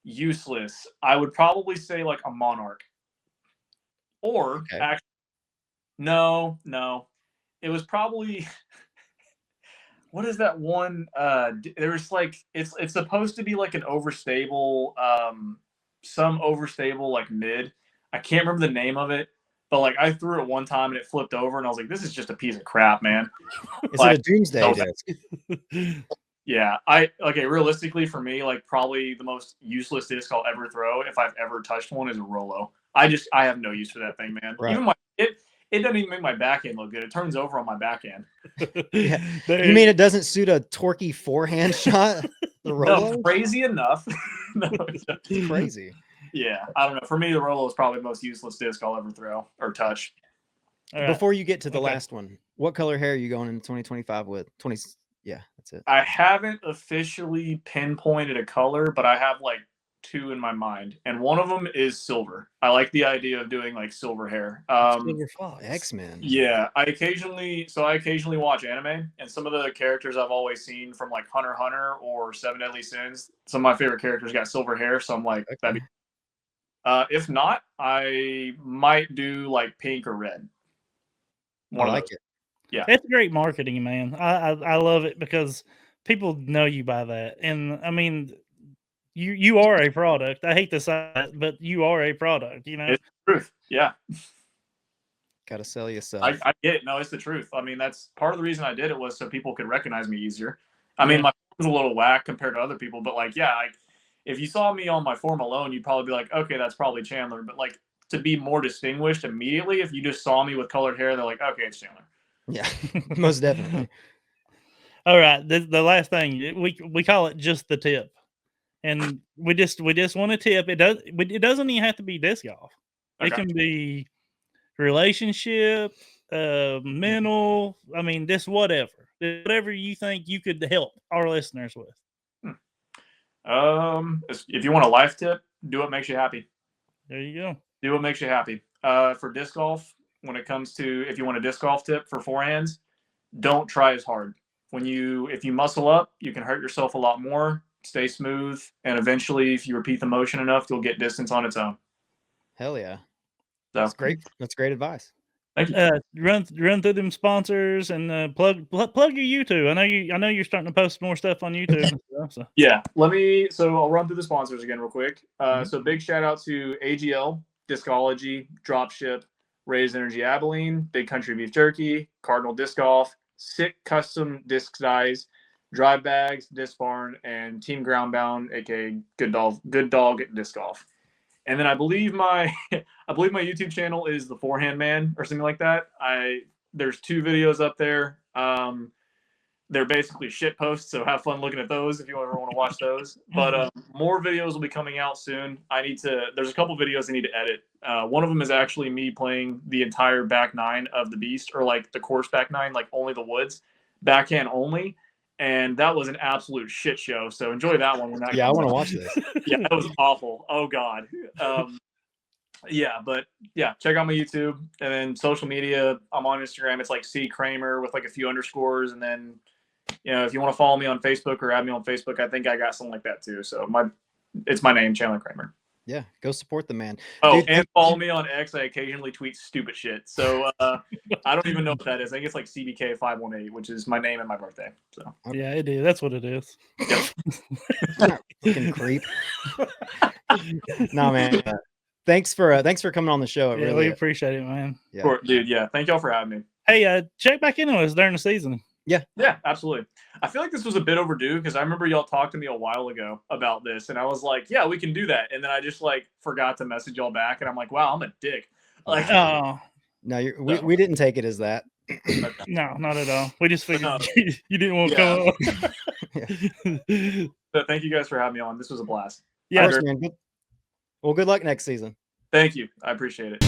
[SPEAKER 3] Useless. I would probably say like a Monarch. Or actually, no. It was probably. What is that one? There's like it's supposed to be like an overstable, some overstable like mid. I can't remember the name of it,
[SPEAKER 4] But like I threw it one time and it flipped over, and I was like, "This is just a piece of crap, man."
[SPEAKER 1] Is it a doomsday disc?
[SPEAKER 4] Yeah, realistically for me, like probably the most useless disc I'll ever throw if I've ever touched one is a Rollo. I have no use for that thing, man.
[SPEAKER 1] Right.
[SPEAKER 4] Even it doesn't even make my backhand look good. It turns over on my backhand.
[SPEAKER 1] Yeah. You mean it doesn't suit a torquey forehand shot? The Rollo?
[SPEAKER 4] No, crazy enough. No,
[SPEAKER 1] it's crazy.
[SPEAKER 4] Yeah, I don't know. For me, the Rollo is probably the most useless disc I'll ever throw or touch.
[SPEAKER 2] Right.
[SPEAKER 1] Before you get to the last one, what color hair are you going into 2025 with? Yeah, that's it.
[SPEAKER 4] I haven't officially pinpointed a color, but I have like 2 in my mind, and one of them is silver. I like the idea of doing like silver hair.
[SPEAKER 1] X-Men.
[SPEAKER 4] Yeah, I occasionally watch anime, and some of the characters I've always seen from like Hunter x Hunter or Seven Deadly Sins, some of my favorite characters got silver hair, so I'm like, that'd be. If not, I might do like pink or red.
[SPEAKER 1] I like it.
[SPEAKER 4] Yeah,
[SPEAKER 2] it's great marketing, man. I love it because people know you by that, and I mean, you are a product. I hate to say it, but you are a product. You know,
[SPEAKER 4] it's the truth. Yeah,
[SPEAKER 1] got to sell yourself.
[SPEAKER 4] I get it. No, it's the truth. I mean, that's part of the reason I did it was so people could recognize me easier. I mean, my form was a little whack compared to other people, but like, yeah, if you saw me on my form alone, you'd probably be like, okay, that's probably Chandler. But like to be more distinguished immediately, if you just saw me with colored hair, they're like, okay, it's Chandler.
[SPEAKER 1] Yeah, most definitely.
[SPEAKER 2] All right, the last thing we call it just the tip, and we just want a tip. It doesn't even have to be disc golf. Okay. It can be relationship, mental. I mean, just whatever you think you could help our listeners with.
[SPEAKER 4] If you want a life tip, do what makes you happy.
[SPEAKER 2] There you go.
[SPEAKER 4] Do what makes you happy. For disc golf, when it comes to if you want a disc golf tip for forehands, don't try as hard. If you muscle up, you can hurt yourself a lot more. Stay smooth, and eventually, if you repeat the motion enough, you'll get distance on its own.
[SPEAKER 1] Hell yeah,
[SPEAKER 4] that's
[SPEAKER 1] great. That's great advice.
[SPEAKER 4] Thank you.
[SPEAKER 2] Run through them sponsors and plug your YouTube. I know you're starting to post more stuff on YouTube. And stuff, so.
[SPEAKER 4] Yeah, I'll run through the sponsors again real quick. So big shout out to AGL, Discology, Dropship, Raised Energy Abilene, Big Country Beef Jerky, Cardinal Disc Golf, Sick Custom Disc Dies, Drive Bags, Disc Barn, and Team Groundbound, aka Good Dog Disc Golf. And then I believe my YouTube channel is the Forehand Man or something like that. There's 2 videos up there. They're basically shit posts, so have fun looking at those if you ever want to watch those. But more videos will be coming out soon. There's a couple videos I need to edit. One of them is actually me playing the entire back 9 of the Beast, or like the course back 9, like only the woods, backhand only. And that was an absolute shit show. So enjoy that one.
[SPEAKER 1] I want to watch this.
[SPEAKER 4] Yeah, that was awful. Oh God. Check out my YouTube, and then social media. I'm on Instagram. It's like C Kramer with like a few underscores, and then if you want to follow me on Facebook or add me on Facebook, I think I got something like that too. So it's my name, Chandler Kramer.
[SPEAKER 1] Yeah, go support the man.
[SPEAKER 4] Oh, and follow me on X. I occasionally tweet stupid shit. So I don't even know what that is. I think it's like CBK518, which is my name and my birthday. So
[SPEAKER 2] yeah, it is. That's what it is.
[SPEAKER 4] Yep.
[SPEAKER 1] Fucking creep. No, man. Thanks for coming on the show.
[SPEAKER 2] We appreciate it, man.
[SPEAKER 4] Yeah. Cool, dude. Yeah, thank y'all for having me.
[SPEAKER 2] Hey, check back in on us during the season.
[SPEAKER 4] Yeah, absolutely. I feel like this was a bit overdue because I remember y'all talked to me a while ago about this, and I was like, "Yeah, we can do that." And then I just like forgot to message y'all back, and I'm like, "Wow, I'm a dick." Like,
[SPEAKER 2] oh
[SPEAKER 1] no, we didn't take it as that.
[SPEAKER 2] No, not at all. We just figured you didn't want to come on.
[SPEAKER 4] But thank you guys for having me on. This was a blast.
[SPEAKER 1] Yeah, course, man. Well, good luck next season.
[SPEAKER 4] Thank you. I appreciate it.